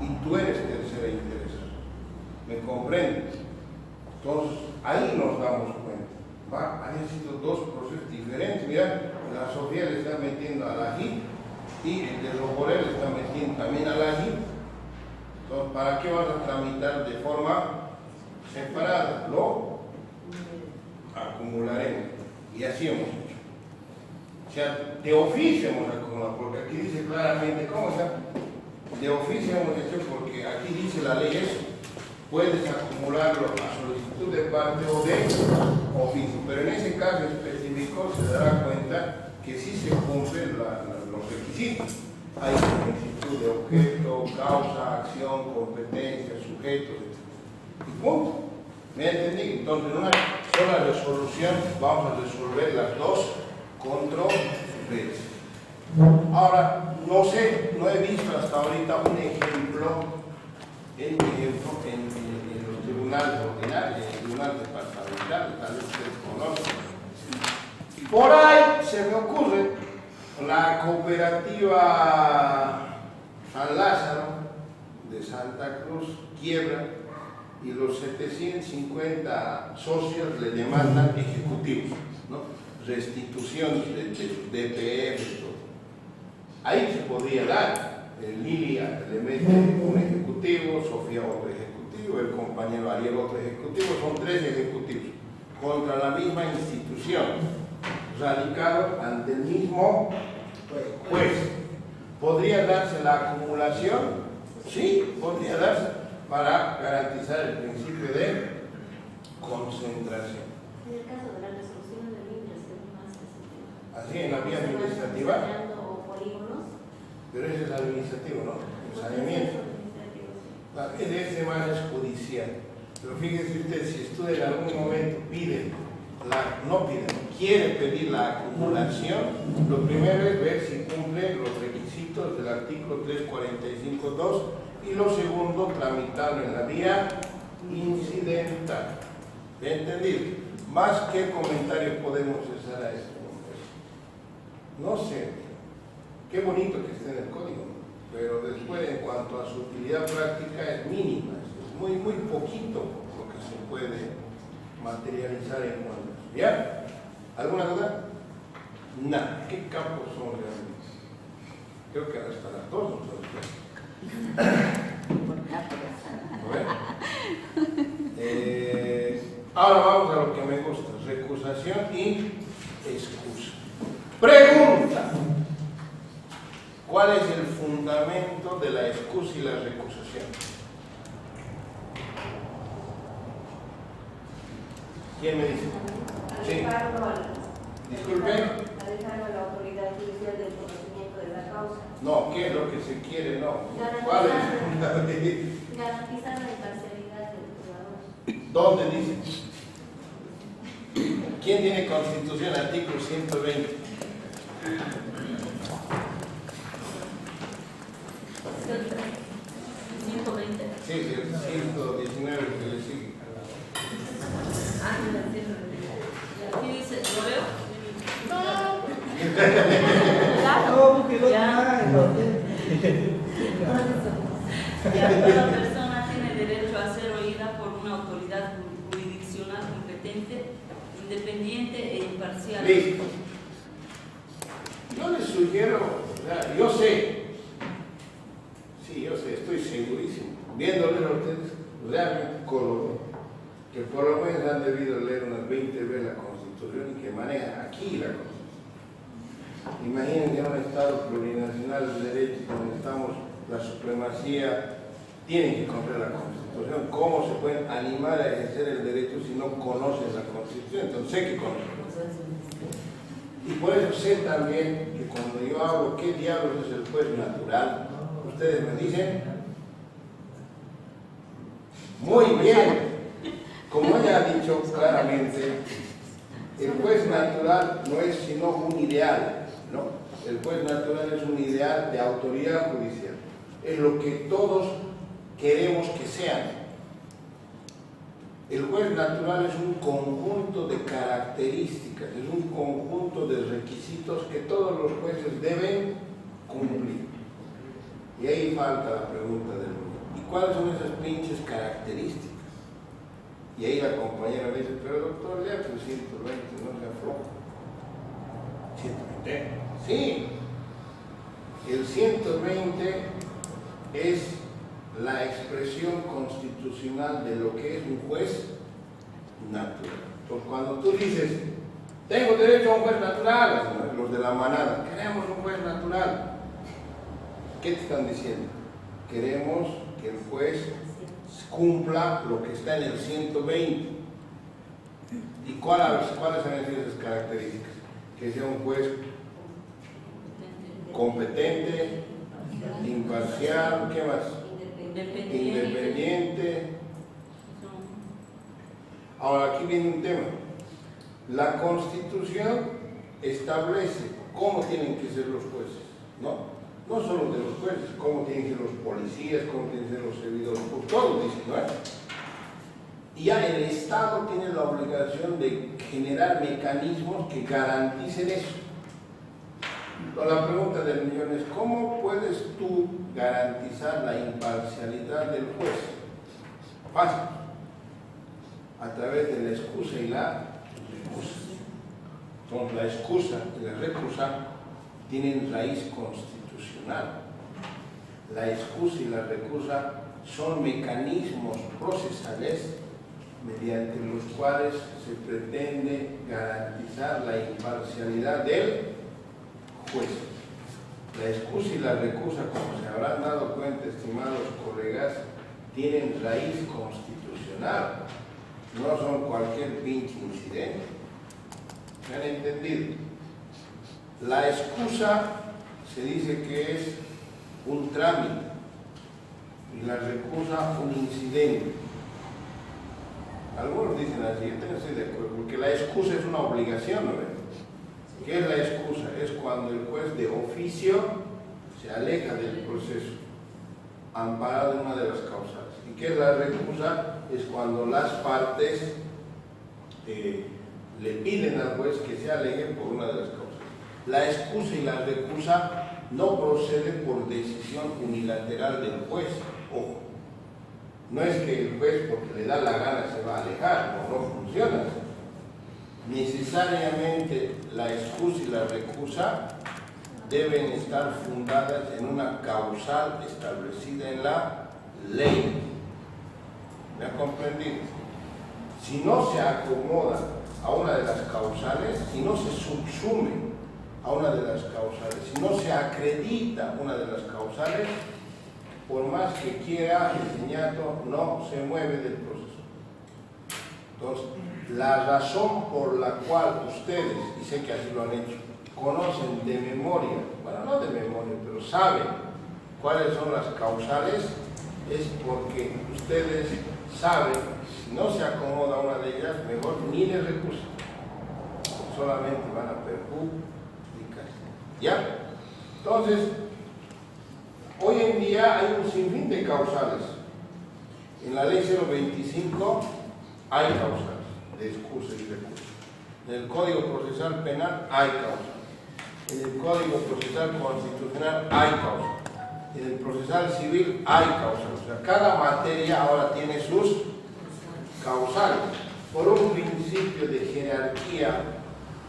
y tú eres tercera interesada. ¿Me comprendes? Entonces, ahí nos damos cuenta. Han sido dos procesos diferentes. Mira, la Sofía le está metiendo a la AJIT y el de Loboret le está metiendo también a la AJIT. Entonces, ¿para qué vas a tramitar de forma separada? Lo acumularemos. Y así hemos hecho. O sea, de oficio hemos acumulado, porque aquí dice claramente, ¿cómo está? De oficio hemos hecho porque aquí dice la ley eso. Puedes acumularlo a solicitud de parte o de oficio, pero en ese caso específico se dará cuenta que sí se cumplen los requisitos. Hay solicitud de objeto, causa, acción, competencia, sujeto, etc. Y punto. ¿Me entendí? Entonces, en una sola resolución vamos a resolver las dos controversias. Ahora, no sé, no he visto hasta ahorita un ejemplo en los tribunales ordinarios, en el tribunal departamental, tal vez ustedes conocen. Por ahí se me ocurre la cooperativa San Lázaro de Santa Cruz quiebra y los 750 socios le demandan ejecutivos, ¿no? Restitución de DPF, todo. Ahí se podría dar. Lilia le mete un ejecutivo, Sofía otro ejecutivo, el compañero Ariel otro ejecutivo, son 3 ejecutivos contra la misma institución, radicados ante el mismo juez. ¿Podría darse la acumulación? Sí, podría darse para garantizar el principio de concentración. En el caso de la resolución de líneas, que es más que Así en la vía administrativa, polígonos. pero ese es administrativo, ¿no? El saneamiento. Ese más es judicial. Pero fíjese usted, si usted en algún momento quiere pedir la acumulación, lo primero es ver si cumple los requisitos del artículo 345.2 y lo segundo, tramitarlo en la vía incidental. ¿Entendido? Más que comentarios podemos hacer a esto. No sé, qué bonito que esté en el código, pero después en cuanto a su utilidad práctica es mínima, es muy poquito lo que se puede materializar en cuanto a eso. ¿Ya? ¿Alguna duda? Nada. ¿Qué campos son realmente? Creo que hasta las 2 no ahora vamos a lo que me gusta, recusación y excusa. Pregunta: ¿cuál es el fundamento de la excusa y la recusación? ¿Quién me dice? Sí. Disculpe. Alejarlo a la autoridad judicial del conocimiento de la causa. No, ¿qué es lo que se quiere? No. ¿Cuál es el fundamento? Garantizar la imparcialidad del juzgador. ¿Dónde dice? ¿Quién tiene Constitución? Artículo 120. Sí, el 119 que le sigue. Aquí dice, ¿lo leo? No, porque lo Ya toda persona tiene derecho a ser oída por una autoridad jurisdiccional competente, independiente e imparcial. Listo. Yo les sugiero, yo sé, estoy segurísimo, viéndoles a ustedes realmente color, que por lo menos han debido leer unas 20 veces la Constitución y que manejan aquí la Constitución. Imagínense un Estado plurinacional de derecho donde estamos, la supremacía, tienen que conocer la Constitución. ¿Cómo se pueden animar a ejercer el derecho si no conocen la Constitución? Entonces sé que conocen. Y por eso sé también que cuando yo hablo qué diablos es el juez natural, ustedes me dicen, muy bien. Como ella ha dicho claramente, el juez natural no es sino un ideal, ¿no? El juez natural es un ideal de autoridad judicial. Es lo que todos queremos que sean. El juez natural es un conjunto de características, es un conjunto de requisitos que todos los jueces deben cumplir. Y ahí falta la pregunta del millón. ¿Y cuáles son esas pinches características? Y ahí la compañera me dice, pero doctor, lea el 120, no se afloja. 120. Sí. El 120 es la expresión constitucional de lo que es un juez natural. Entonces, cuando tú dices, tengo derecho a un juez natural, los de la manada, queremos un juez natural, ¿qué te están diciendo? Queremos que el juez cumpla lo que está en el 120. ¿Y cuáles son esas características? Que sea un juez competente, imparcial, ¿qué más? Independiente. Ahora aquí viene un tema. La Constitución establece cómo tienen que ser los jueces, ¿no? No solo de los jueces, cómo tienen que ser los policías, cómo tienen que ser los servidores públicos, todo dice, ¿no? Y ya el Estado tiene la obligación de generar mecanismos que garanticen eso. La pregunta del millón es, ¿cómo puedes tú garantizar la imparcialidad del juez? Fácil. A través de la excusa y la recusa. Entonces, la excusa y la recusa tienen raíz constitucional. La excusa y la recusa son mecanismos procesales mediante los cuales se pretende garantizar la imparcialidad del juez. La excusa y la recusa, como se habrán dado cuenta, estimados colegas, tienen raíz constitucional, no son cualquier pinche incidente. ¿Me han entendido? La excusa se dice que es un trámite y la recusa un incidente. Algunos dicen así, yo no estoy de acuerdo, porque la excusa es una obligación, ¿no ven? ¿Qué es la excusa? Es cuando el juez de oficio se aleja del proceso, amparado en una de las causales. ¿Y qué es la recusa? Es cuando las partes le piden al juez que se aleje por una de las causales. La excusa y la recusa no proceden por decisión unilateral del juez. Ojo, no es que el juez porque le da la gana se va a alejar, no funciona así. Necesariamente la excusa y la recusa deben estar fundadas en una causal establecida en la ley. ¿Me ha comprendido? Si no se acomoda a una de las causales, si no se subsume a una de las causales, si no se acredita una de las causales, por más que quiera el señato, no se mueve del proceso. Entonces, la razón por la cual ustedes, y sé que así lo han hecho, conocen de memoria, bueno, no de memoria, pero saben cuáles son las causales, es porque ustedes saben, si no se acomoda una de ellas, mejor ni le recusan, solamente van a perjudicar. ¿Ya? Entonces, hoy en día hay un sinfín de causales. En la ley 025 hay causales de excusa y recurso. En el Código Procesal Penal hay causales. En el Código Procesal Constitucional hay causales. En el Procesal Civil hay causales. O sea, cada materia ahora tiene sus causales. Por un principio de jerarquía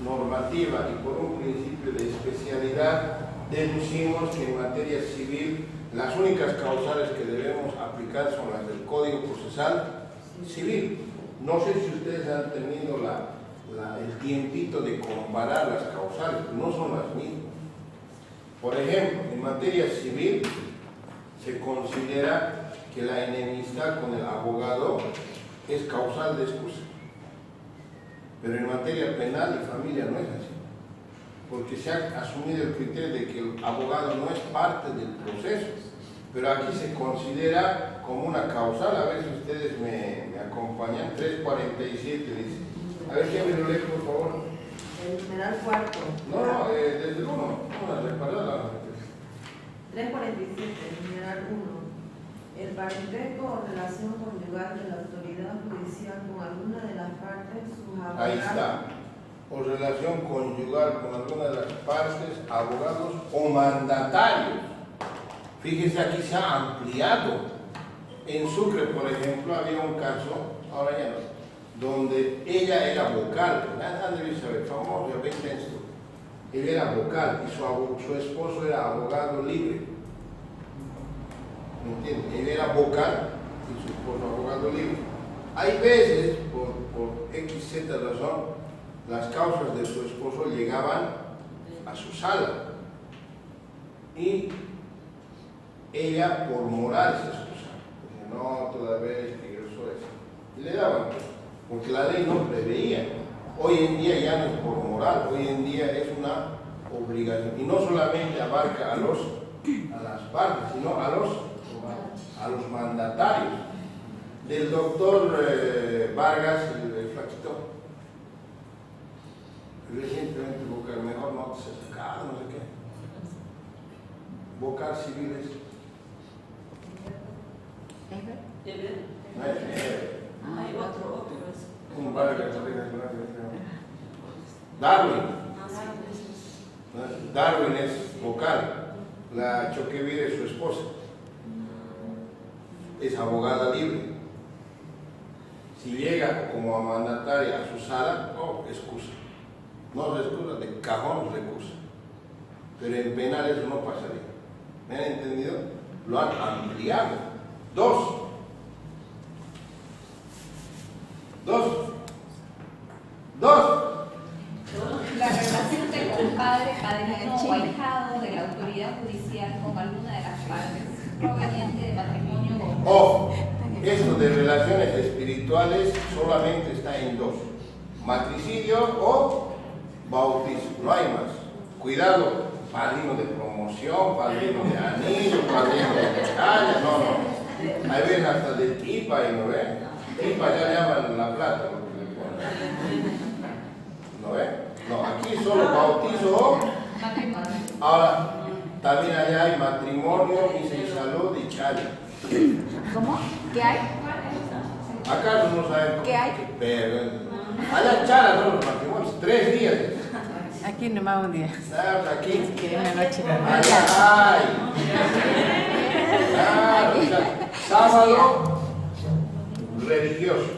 normativa y por un principio de especialidad, deducimos que en materia civil las únicas causales que debemos aplicar son las del Código Procesal Civil. No sé si ustedes han tenido el tiempito de comparar las causales, no son las mismas. Por ejemplo, en materia civil se considera que la enemistad con el abogado es causal de excusa. Pero en materia penal y familia no es así, porque se ha asumido el criterio de que el abogado no es parte del proceso, pero aquí se considera como una causal. A ver si ustedes me acompañan. 347 dice. A ver, ¿quién me lo lee, por favor? El numeral cuarto. No, desde el 1, una reparada. 347, numeral 1. El parentesco o relación conyugal de la autoridad judicial con alguna de las partes, sus abogados. Ahí está. O relación conyugal con alguna de las partes, abogados o mandatarios. Fíjese, aquí se ha ampliado. En Sucre, por ejemplo, había un caso, ahora ya no, donde ella era vocal. Han debido saber, famoso, ya 20 años. Él era vocal y su esposo era abogado libre. ¿Me entiendes? Él era vocal y su esposo abogado libre. Hay veces, por XZ razón, las causas de su esposo llegaban a su sala y ella por moral se excusaba, porque no, todavía es peligroso eso, y le daban, porque la ley no preveía. Hoy en día ya no es por moral, hoy en día es una obligación, y no solamente abarca a las partes, sino a los mandatarios. Del doctor Vargas, el flaquito, recientemente vocal, mejor no se ha sacado, no sé qué. Vocal civiles. Hay otro. Un Vargas, Darwin. Darwin es vocal. La Choquevire es su esposa. Es abogada libre. Si llega como mandataria a su sala, excusa. No se excusa, de cajón recusa. Pero en penal eso no pasaría. ¿Me han entendido? lo han ampliado. Dos. La relación de compadre, padrino o ahijado de la autoridad judicial con alguna de las partes proveniente de matrimonio o... Ojo, esto de relaciones espirituales solamente está en dos: matricidio o bautizo, no hay más. Cuidado, padrino de promoción, padrino de anillo, padrino de medalla, no. Hay veces hasta de tipa y no ve. Tipa ya llaman la plata, lo que le ponen. ¿No ve? No, aquí solo bautizo o matrimonio. ahora también allá hay matrimonio, misa y salud y chaya. ¿Cómo? ¿Qué hay? Acá no saben ¿Qué hay? Pero allá chala son los matrimonios, 3 días. Aquí nomás un día. ¿Sabes? Aquí. Que una noche. Allá hay. Claro, o sea, sábado religioso,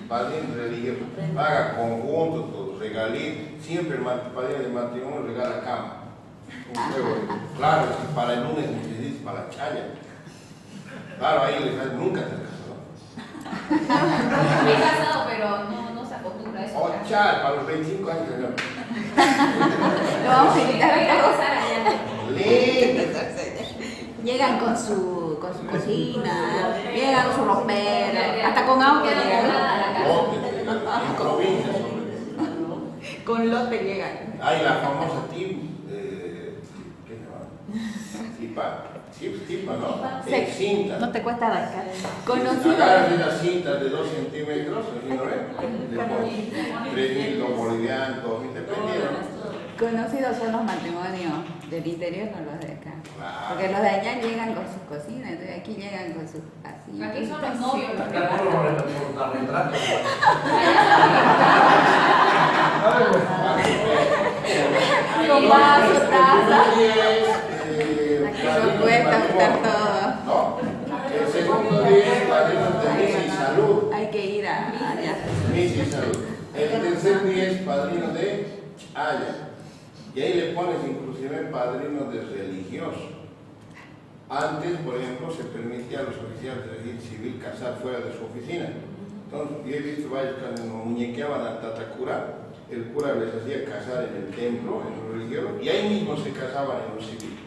padrino religioso, paga conjunto, todo, regalín, siempre el padrino de matrimonio regala cama. Un juego, claro, si para el lunes necesitas para la chaya. Claro, ahí le sale, nunca te casó. Me he casado, pero no se acostumbra a eso. Oh, chal, para los 25 años, señor. Lo vamos a invitar Voy a a todos. casar allá. Lindo. Llegan con su cocina, llegan con su ropero, hasta con auto llegan. En provincia, sobre. Con lote llegan. Hay la famosa team, ¿qué se llama? Tipa. Tipa, ¿no? Cinta. No te cuesta arrancar. Conocido. Agarras esas cintas de 2 centímetros, ¿sí no ves? Le pones 3.000 bolivianos, 2.000, dependiendo. Conocidos son los matrimonios del interior, no los de acá. Claro. Porque los de allá llegan con sus cocinas, entonces aquí llegan con sus así. Aquí son los novios los que Acá no lo van. retrato. Con vaso, taza. Aquí no cuesta buscar todo. ¿No? El segundo día es padrinos de misa y salud. Hay que ir allá. Misa y salud. El tercer día es padrino de haya. Y ahí le pones inclusive padrino de religioso. Antes, por ejemplo, se permitía a los oficiales de registro civil casar fuera de su oficina. Entonces, yo he visto varios casos donde muñequeaban al tatacura, el cura les hacía casar en el templo, en lo religioso, y ahí mismo se casaban en lo civil.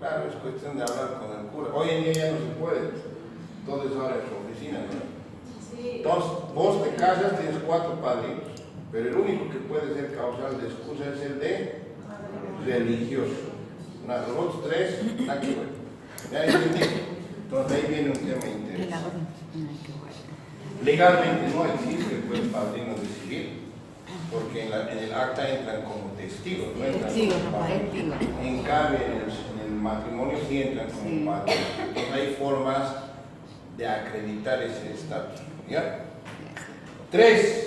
Claro, es cuestión de hablar con el cura. Hoy en día ya no se puede, todo es ahora en su oficina, ¿no? Sí. Entonces, vos te casas, tienes 4 padrinos, pero el único que puede ser causal de excusa es el de religioso. Los otros 3, nada que ver. ¿Ya entendí? Entonces ahí viene un tema interesante. Legalmente no existe pues padrino de civil, porque en el acta entran como testigos, no entran Testigos, como no, padrinos. testigos. En cambio, en el matrimonio sí entran como Sí. padrinos. Entonces hay formas de acreditar ese estatus. ¿Ya? 3.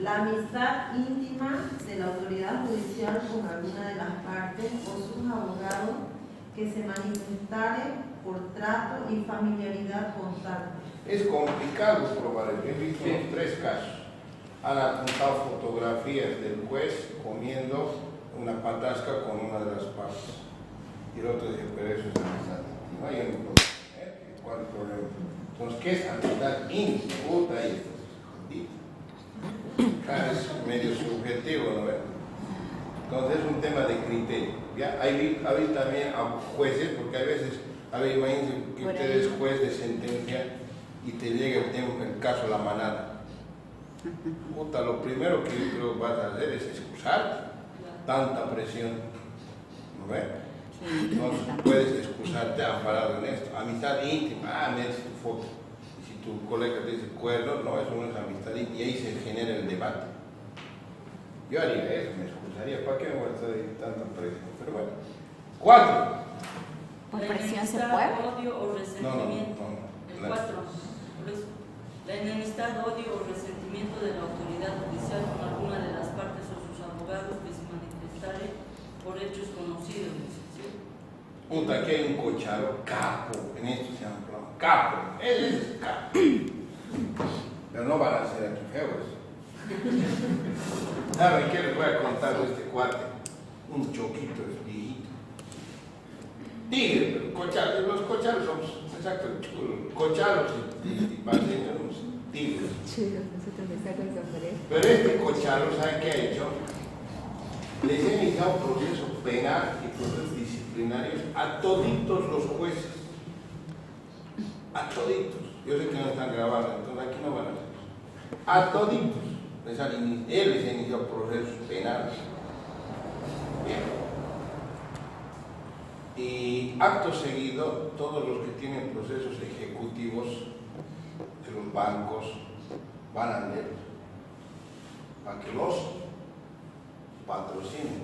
La amistad íntima de la autoridad judicial con alguna de las partes o sus abogados que se manifestare por trato y familiaridad constante. Es complicado probar. He visto los 3 casos. Han apuntado fotografías del juez comiendo una patasca con una de las partes. Y el otro dice, pero eso es amistad íntima. Yo no puedo tener. ¿Cuál es el problema? Entonces, ¿qué es amistad íntima? Puta, ahí está escondida. Claro, es medio subjetivo, ¿no? Entonces es un tema de criterio. ¿Ya? Hay también a jueces, porque a veces, imagínense que Por usted ahí. es juez de sentencia y te llega el caso La Manada. Puta, lo primero que yo creo que vas a hacer es excusarte. Tanta presión. ¿No ve? Entonces puedes excusarte amparado en esto. Amistad íntima, me dice tu foto. Y si tu colega te dice cuerno, no, eso no es amistad íntima. Y ahí se genera el debate. Yo haría eso, me excusaría. ¿Para qué me voy a estar ahí tanta presión? Pero bueno. 4. ¿Por presión se enemistad, puede? odio o resentimiento. El 4. Por eso. La enemistad, odio o resentimiento de la autoridad judicial con alguna de las partes o sus abogados que se manifestare por hechos conocidos. ¿Sí? Puta, aquí hay un cocharo, capo. En esto se llama capo. Él es capo. Pero no van a ser aquí feos. ¿Saben qué les voy a contar de este cuate? Un choquito es viejito. tigre, cochalos, los cochalos son, exacto, cochalos y paseños son tigres. Pero este cochalo, ¿saben qué ha hecho? Les ha iniciado proceso penal y procesos disciplinarios a toditos los jueces. A toditos. Yo sé que no están grabando, entonces aquí no van a hacer eso. A toditos. Él les ha iniciado procesos penales. Bien. Y acto seguido, todos los que tienen procesos ejecutivos de los bancos van a leer para que los patrocinen.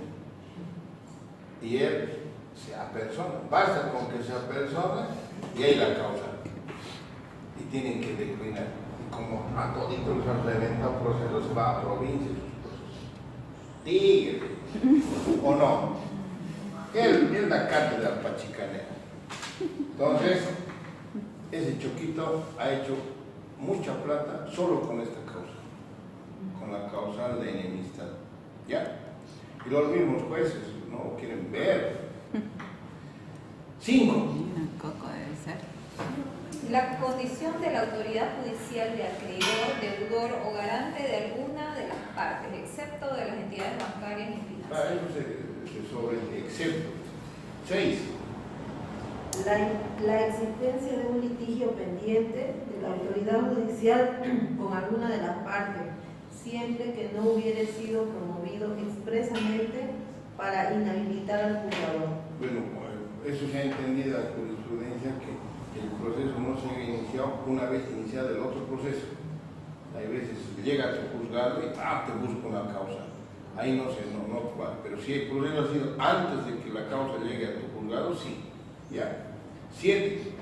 Y él se apersona. Basta con que se apersona y hay la causa. Y tienen que declinar. Y como a toditos les han reventado procesos, va a provincia sus procesos. Tigre. ¿O no? Él da cátedra para chicanera. Entonces, ese Choquito ha hecho mucha plata solo con esta causa, con la causa de enemistad. ¿Ya? Y los mismos jueces no lo quieren ver. 5. La condición de la autoridad judicial de acreedor, deudor o garante de alguna de las partes, excepto de las entidades bancarias y financieras. Eso sobre el excepto. 6. La existencia de un litigio pendiente de la autoridad judicial con alguna de las partes, siempre que no hubiere sido promovido expresamente para inhabilitar al juzgador. Bueno, eso se ha entendido en la jurisprudencia que el proceso no se ha iniciado una vez iniciado el otro proceso. Hay veces llega a tu juzgado y te busca una causa. Ahí no vale. Pero si el proceso ha sido antes de que la causa llegue a tu juzgado, sí. ¿Ya? 7.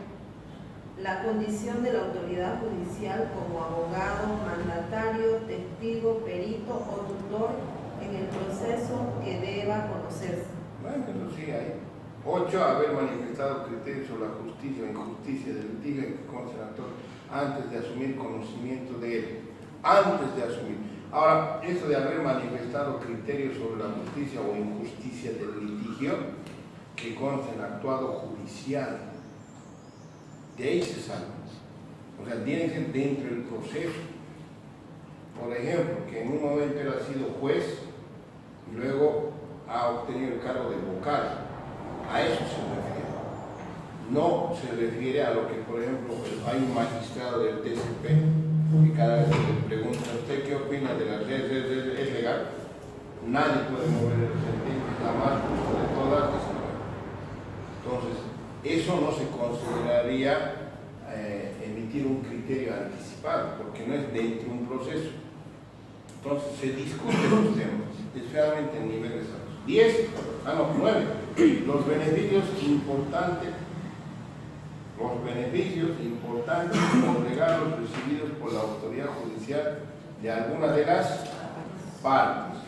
La condición de la autoridad judicial como abogado, mandatario, testigo, perito o tutor en el proceso que deba conocerse. Bueno, eso sí hay. 8. Haber manifestado criterios sobre la justicia o injusticia del litigio en que consta el actor antes de asumir conocimiento de él. Antes de asumir. Ahora, eso de haber manifestado criterios sobre la justicia o injusticia del litigio que consta en actuado judicial, de ahí se sale. O sea, tiene que ser dentro del proceso. Por ejemplo, que en un momento él ha sido juez y luego ha obtenido el cargo de vocal. A eso se refiere. No se refiere a lo que, por ejemplo, hay un magistrado del TCP que cada vez que le preguntan a usted qué opina de las redes, ¿es legal? Nadie puede mover el sentencia, la más justa de todas es legal. Entonces, eso no se consideraría emitir un criterio anticipado, porque no es dentro de un proceso. Entonces, se discuten los temas, especialmente en niveles altos. 9. Los beneficios importantes como regalos recibidos por la autoridad judicial de alguna de las partes.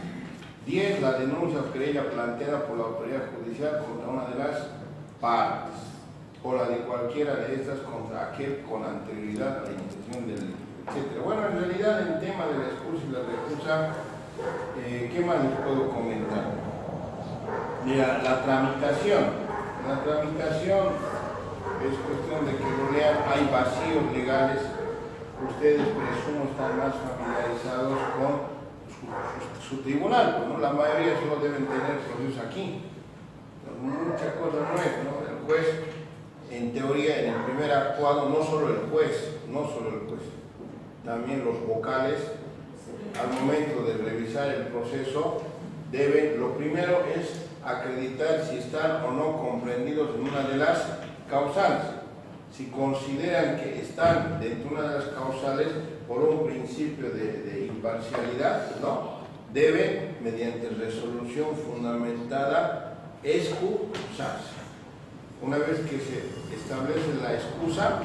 10. La denuncia o querella planteada por la autoridad judicial contra una de las partes o la de cualquiera de estas contra aquel con anterioridad a la iniciación del etc. Bueno, en realidad el tema de la excusa y la recusa, ¿qué más les puedo comentar? Mira, la tramitación es cuestión de que lo lean, hay vacíos legales, ustedes presumo están más familiarizados con su tribunal, ¿no? La mayoría solo deben tener procesos aquí, muchas cosas no es, ¿no? El juez, en teoría, en el primer actuado, no solo el juez, también los vocales, al momento de revisar el proceso, lo primero es acreditar si están o no comprendidos en una de las causales. Si consideran que están dentro de una de las causales por un principio de imparcialidad, ¿no? Deben, mediante resolución fundamentada, excusarse. Una vez que se establece la excusa,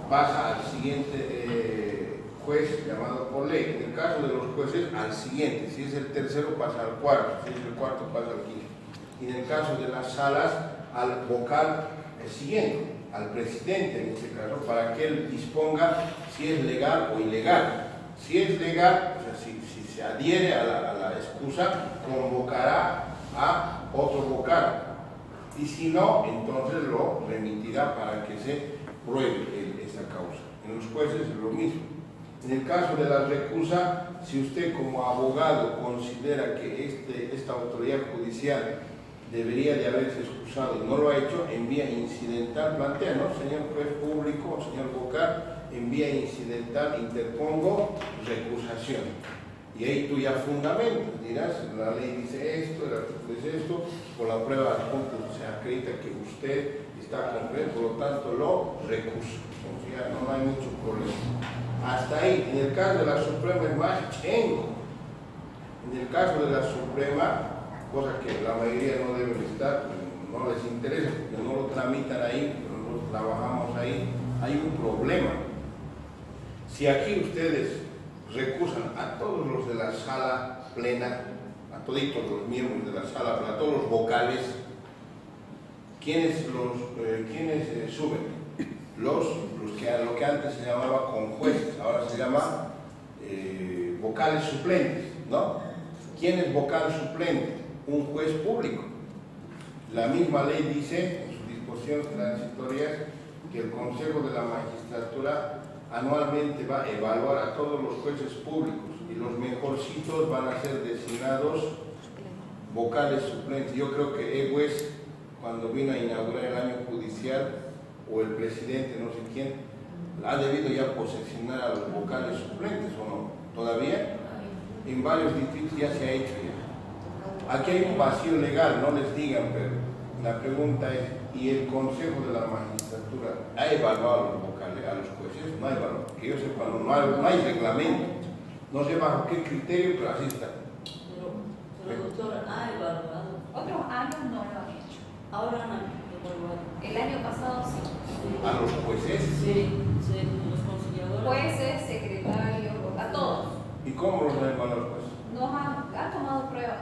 pasa al siguiente juez llamado por ley. En el caso de los jueces, al siguiente. Si es el tercero, pasa al cuarto. Si es el cuarto, pasa al quinto. Y en el caso de las salas, al vocal siguiente, al presidente en este caso, para que él disponga si es legal o ilegal. Si es legal, o sea, si se adhiere a la excusa, convocará a otro vocal. Y si no, entonces lo remitirá para que se pruebe esa causa. En los jueces es lo mismo. En el caso de la recusa, si usted como abogado considera que esta autoridad judicial debería de haberse excusado y no lo ha hecho, envía incidental, plantea, ¿no? Señor juez público, señor vocal, envía incidental, interpongo recusación. Y ahí tú ya fundamentas, dirás, la ley dice esto, el artículo dice esto, por la prueba adjunta se acredita que usted está completo, por lo tanto lo recusa. Entonces ya no hay mucho problema. Hasta ahí, en el caso de la Suprema es más chengo. En el caso de la Suprema, cosa que la mayoría no deben estar, no les interesa, porque no lo tramitan ahí, pero nosotros trabajamos ahí, hay un problema. Si aquí ustedes recusan a todos los de la sala plena, a toditos los miembros de la sala plena, a todos los vocales, ¿quiénes suben? Los que lo que antes se llamaba conjueces, ahora se llama vocales suplentes, ¿no? ¿Quién es vocal suplente? Un juez público. La misma ley dice en sus disposiciones transitorias que el Consejo de la Magistratura anualmente va a evaluar a todos los jueces públicos y los mejorcitos van a ser designados vocales suplentes. Yo creo que Egues, cuando vino a inaugurar el año judicial, o el presidente, no sé quién, ha debido ya posesionar a los vocales suplentes, ¿o no? ¿Todavía? En varios distritos ya se ha hecho ya. Aquí hay un vacío legal, no les digan, pero la pregunta es, ¿y el Consejo de la Magistratura ha evaluado a los vocales, a los jueces? No ha evaluado, que yo sepa, no hay reglamento. No sé bajo qué criterio, pero así está. Pero doctor, ha evaluado. Otros años no lo han hecho. Ahora han evaluado. El año pasado sí. ¿A los jueces? Sí, los conciliadores. Jueces, secretarios, a todos. ¿Y cómo los ha evaluado el juez? Nos han tomado pruebas,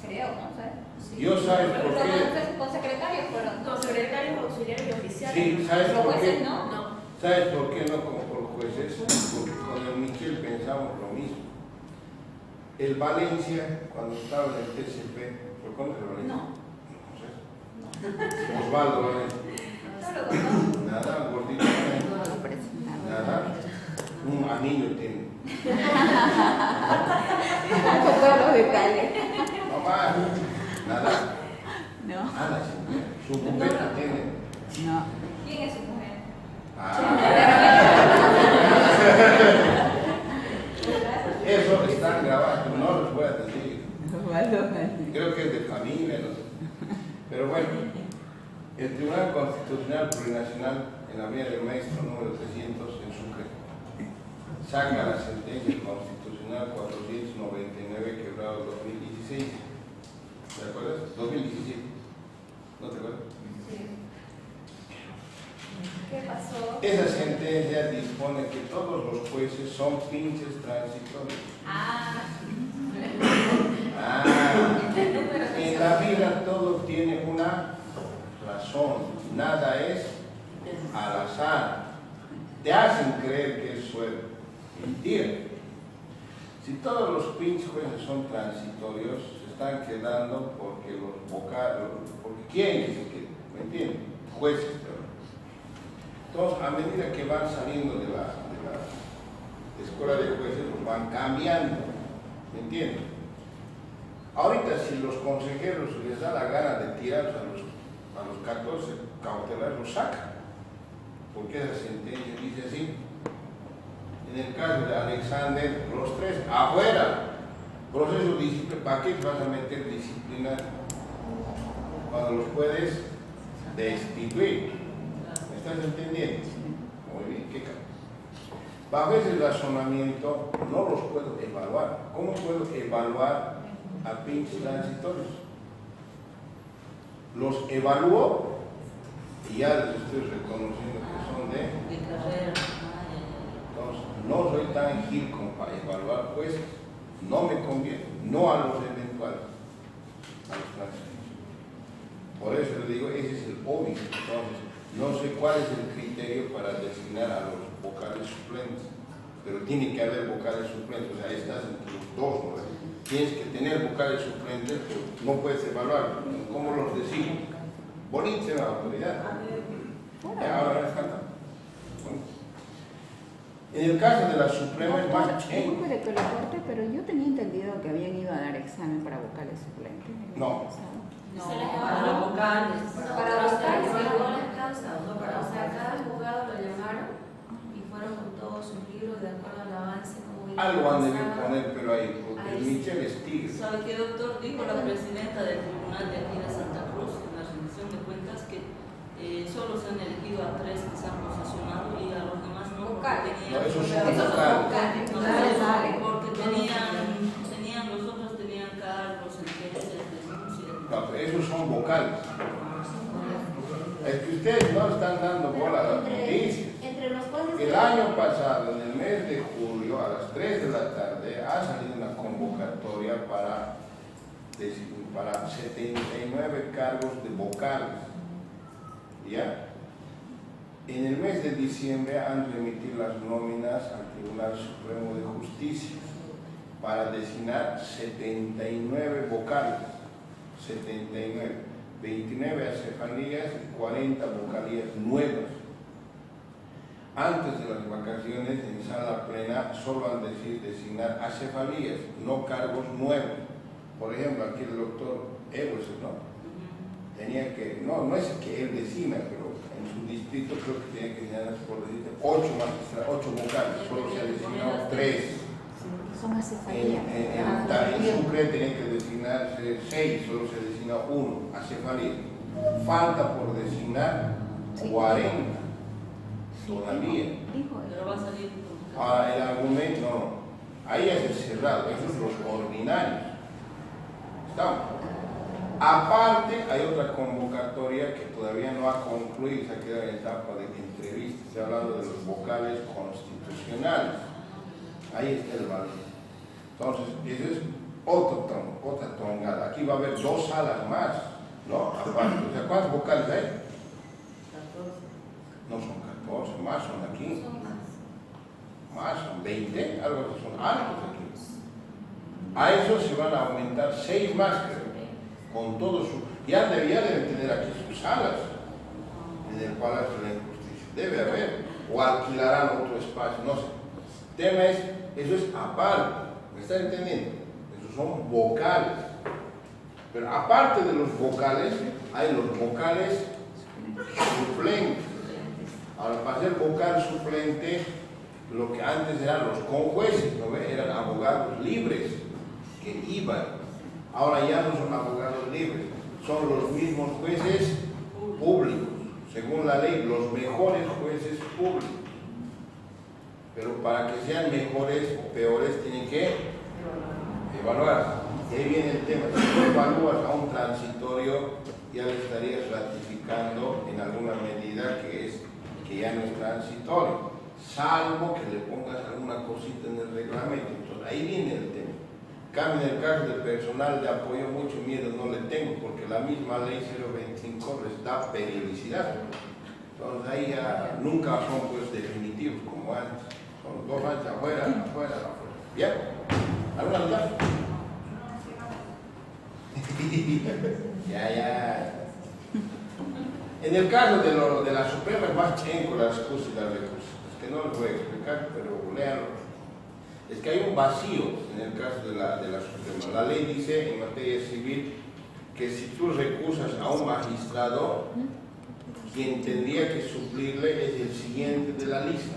creo, no sé. Sí. Yo sabes por qué. Con secretarios fueron. Con secretarios, auxiliares y oficiales. Sí, ¿sabes Los por jueces qué? no. No. ¿Sabes por qué no como por jueces? Porque con el Michel pensamos lo mismo. El Valencia, cuando estaba en el TCP, ¿lo conoces el Valencia? No. Osvaldo Valencia. No lo conozco. Nada, gordito. Nada. Un anillo tiene. Con todos los detalles. No más. Nada. No. Nada, sí. Su bufete tiene. No. ¿Quién es su mujer? Eso están grabados, no los voy a decir. Creo que es de familia, no sé. Pero bueno, el Tribunal Constitucional Plurinacional en la vía del Maestro número 300 en Sucre saca la sentencia constitucional 499 quebrado 2016. ¿Te acuerdas? 2017. ¿No te acuerdas? Sí. ¿Qué pasó? Esa sentencia dispone que todos los jueces son pinches transitorios. En la vida todo tiene una razón, nada es al azar. Te hacen creer que es suerte. Mentira. Si todos los pinches jueces son transitorios, se están quedando porque los vocales, porque quieren que se queden, ¿me entienden? Jueces, pero. Entonces, a medida que van saliendo de la escuela de jueces, los van cambiando, ¿me entienden? Ahorita, si los consejeros les da la gana de tirarlos a los 14 cautelares, los sacan, porque esa sentencia dice así. En el caso de Alexander, los tres afuera, proceso disciplinario. ¿Para qué vas a meter disciplina cuando los puedes destituir? ¿Me estás entendiendo? Muy bien, qué cabrón. Bajo ese razonamiento no los puedo evaluar. ¿Cómo puedo evaluar a pinches transitorios? Los evalúo y ya les estoy reconociendo que son de carrera. Entonces, no soy tan gil como para evaluar jueces. No me conviene, no a los eventuales, a los transitorios. Por eso le digo, ese es el obvio. Entonces, no sé cuál es el criterio para designar a los vocales suplentes, pero tiene que haber vocales suplentes, o sea, estás entre los dos, ¿no? Tienes que tener vocales suplentes, pero no puedes evaluar. ¿Cómo los designo? Bonita la autoridad. Ahora es falta. En el caso de la Suprema es más chévere. Disculpe que lo corte, pero yo tenía entendido que habían ido a dar examen para vocales suplentes. No. Para vocales. Para vocales, no les causa. O sea, cada abogado lo llamaron y fueron con todos sus libros de acuerdo al avance. Algo han de poner, pero ahí, porque Michelle es tigre. ¿Sabe qué, doctor? Dijo la presidenta del tribunal de aquí de Santa Cruz en la rendición de cuentas que solo se han elegido a 3 que se han posesionado y a los demás no, porque tenían, No, esos son vocales. porque tenían, los otros tenían cargos, sentencias, denuncias. No, pero esos son vocales. Es que ustedes no están dando bola a las noticias. Entre los cuales El año pasado, en el mes de julio, a las 3 de la tarde, ha salido una convocatoria para 79 cargos de vocales. ¿Ya? En el mes de diciembre han remitido las nóminas al Tribunal Supremo de Justicia para designar 79 vocales. 79. 29 acefalías y 40 vocalías nuevas. Antes de las vacaciones, en sala plena, solo han decidido designar acefalías, no cargos nuevos. Por ejemplo, aquí el doctor Egues, ¿no? Tenía que, no es que él designa, pero en su distrito creo que tenía que designar, por decirte, 8 vocales, solo se ha designado 3. Son acefalías. En Sucre tenía que designarse 6, solo se designa 1, acefalía. Falta por designar 40 todavía. Pero va a salir. Ahora, el argumento, no, ahí es el cerrado, esos son los ordinarios. ¿Estamos? Aparte, hay otra convocatoria que todavía no ha concluido, se ha quedado en etapa de entrevista, se ha hablado de los vocales constitucionales. Ahí está el valor. Entonces, eso es otra tongada. Aquí va a haber 2 salas más, ¿no? Aparte, o sea, ¿cuántos vocales hay? 14. No son 14, más son aquí. Más son 20, algo que son altos aquí. A eso se van a aumentar 6 más, creo. Con todo su... Ya deben tener aquí sus salas en el Palacio de la Justicia. Debe haber. O alquilarán otro espacio, no sé. El tema es, eso es aparte. ¿Me están entendiendo? Esos son vocales. Pero aparte de los vocales, hay los vocales suplentes. Ahora, para ser vocal suplente, lo que antes eran los conjueces, ¿no ve? Eran abogados libres que iban. Ahora ya no son abogados libres, son los mismos jueces públicos. Según la ley, los mejores jueces públicos. Pero para que sean mejores o peores, tienen que evaluar. Y ahí viene el tema. Si tú evalúas a un transitorio, ya le estarías ratificando en alguna medida que ya no es transitorio, salvo que le pongas alguna cosita en el reglamento. Entonces ahí viene el tema. En el caso del personal de apoyo, mucho miedo no le tengo, porque la misma ley 025 les da periodicidad. Entonces ahí ya nunca son pues definitivos como antes. Son 2 años afuera. ¿Bien? ¿Alguna duda? Ya. En el caso de la Suprema es más chenco la excusa y la recusa. Es que no les voy a explicar, pero léanlo. Es que hay un vacío en el caso de la Suprema. La ley dice en materia civil que si tú recusas a un magistrado, quien tendría que suplirle es el siguiente de la lista.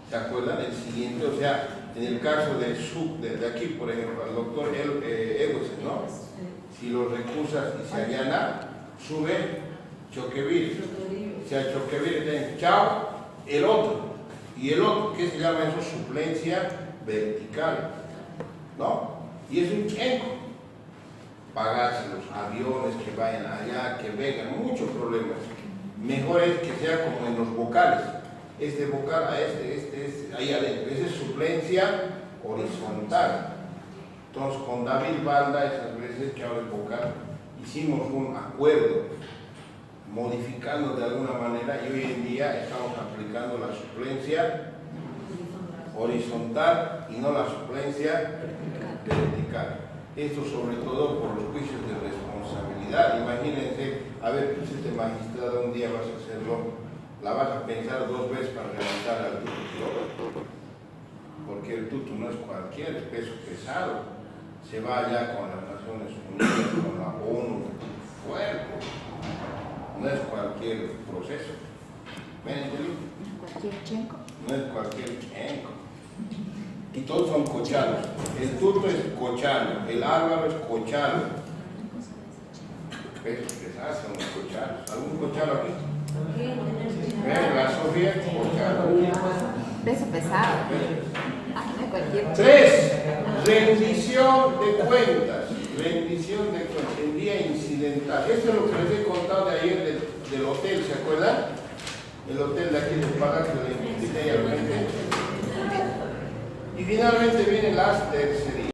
¿Se acuerdan? El siguiente, o sea, en el caso de aquí, por ejemplo, el doctor Egues, ¿no? Si lo recusas y se allana, sube Choquevir. Si a Choquevir le dicen chao, el otro. Y el otro, ¿qué se llama eso? Suplencia vertical, ¿no? Y es un chenco. Pagarse los aviones que vayan allá, que vengan, muchos problemas. Mejor es que sea como en los vocales. Este vocal a este, ahí adentro. Esa es suplencia horizontal. Entonces, con David Balda, esas veces que ahora es vocal, hicimos un acuerdo modificando de alguna manera y hoy en día estamos aplicando la suplencia horizontal y no la suplencia vertical. Esto sobre todo por los juicios de responsabilidad. Imagínense a ver, tú si te magistrada un día vas a hacerlo, la vas a pensar 2 veces para realizar al tuto, porque el tuto no es cualquier, es peso pesado, se va allá con las Naciones Unidas, con la ONU, fuerte, no es cualquier proceso. ¿Me entendí? Cualquier chenco. No es cualquier chenco. Y todos son cochalos. El tuto es cochalo, el Álvaro es cochalo. Pesos pesados son los cochalos. ¿Algún cochalo aquí? La Sofía es cochalo. Peso pesado. Ah, no es cualquier. 3. Rendición de cuentas. Rendición de cuentas. El día incidental. Esto es lo que les he contado de ayer del hotel, ¿se acuerdan? El hotel de aquí de Paga que le invité a la gente. Y finalmente vienen las tercerías.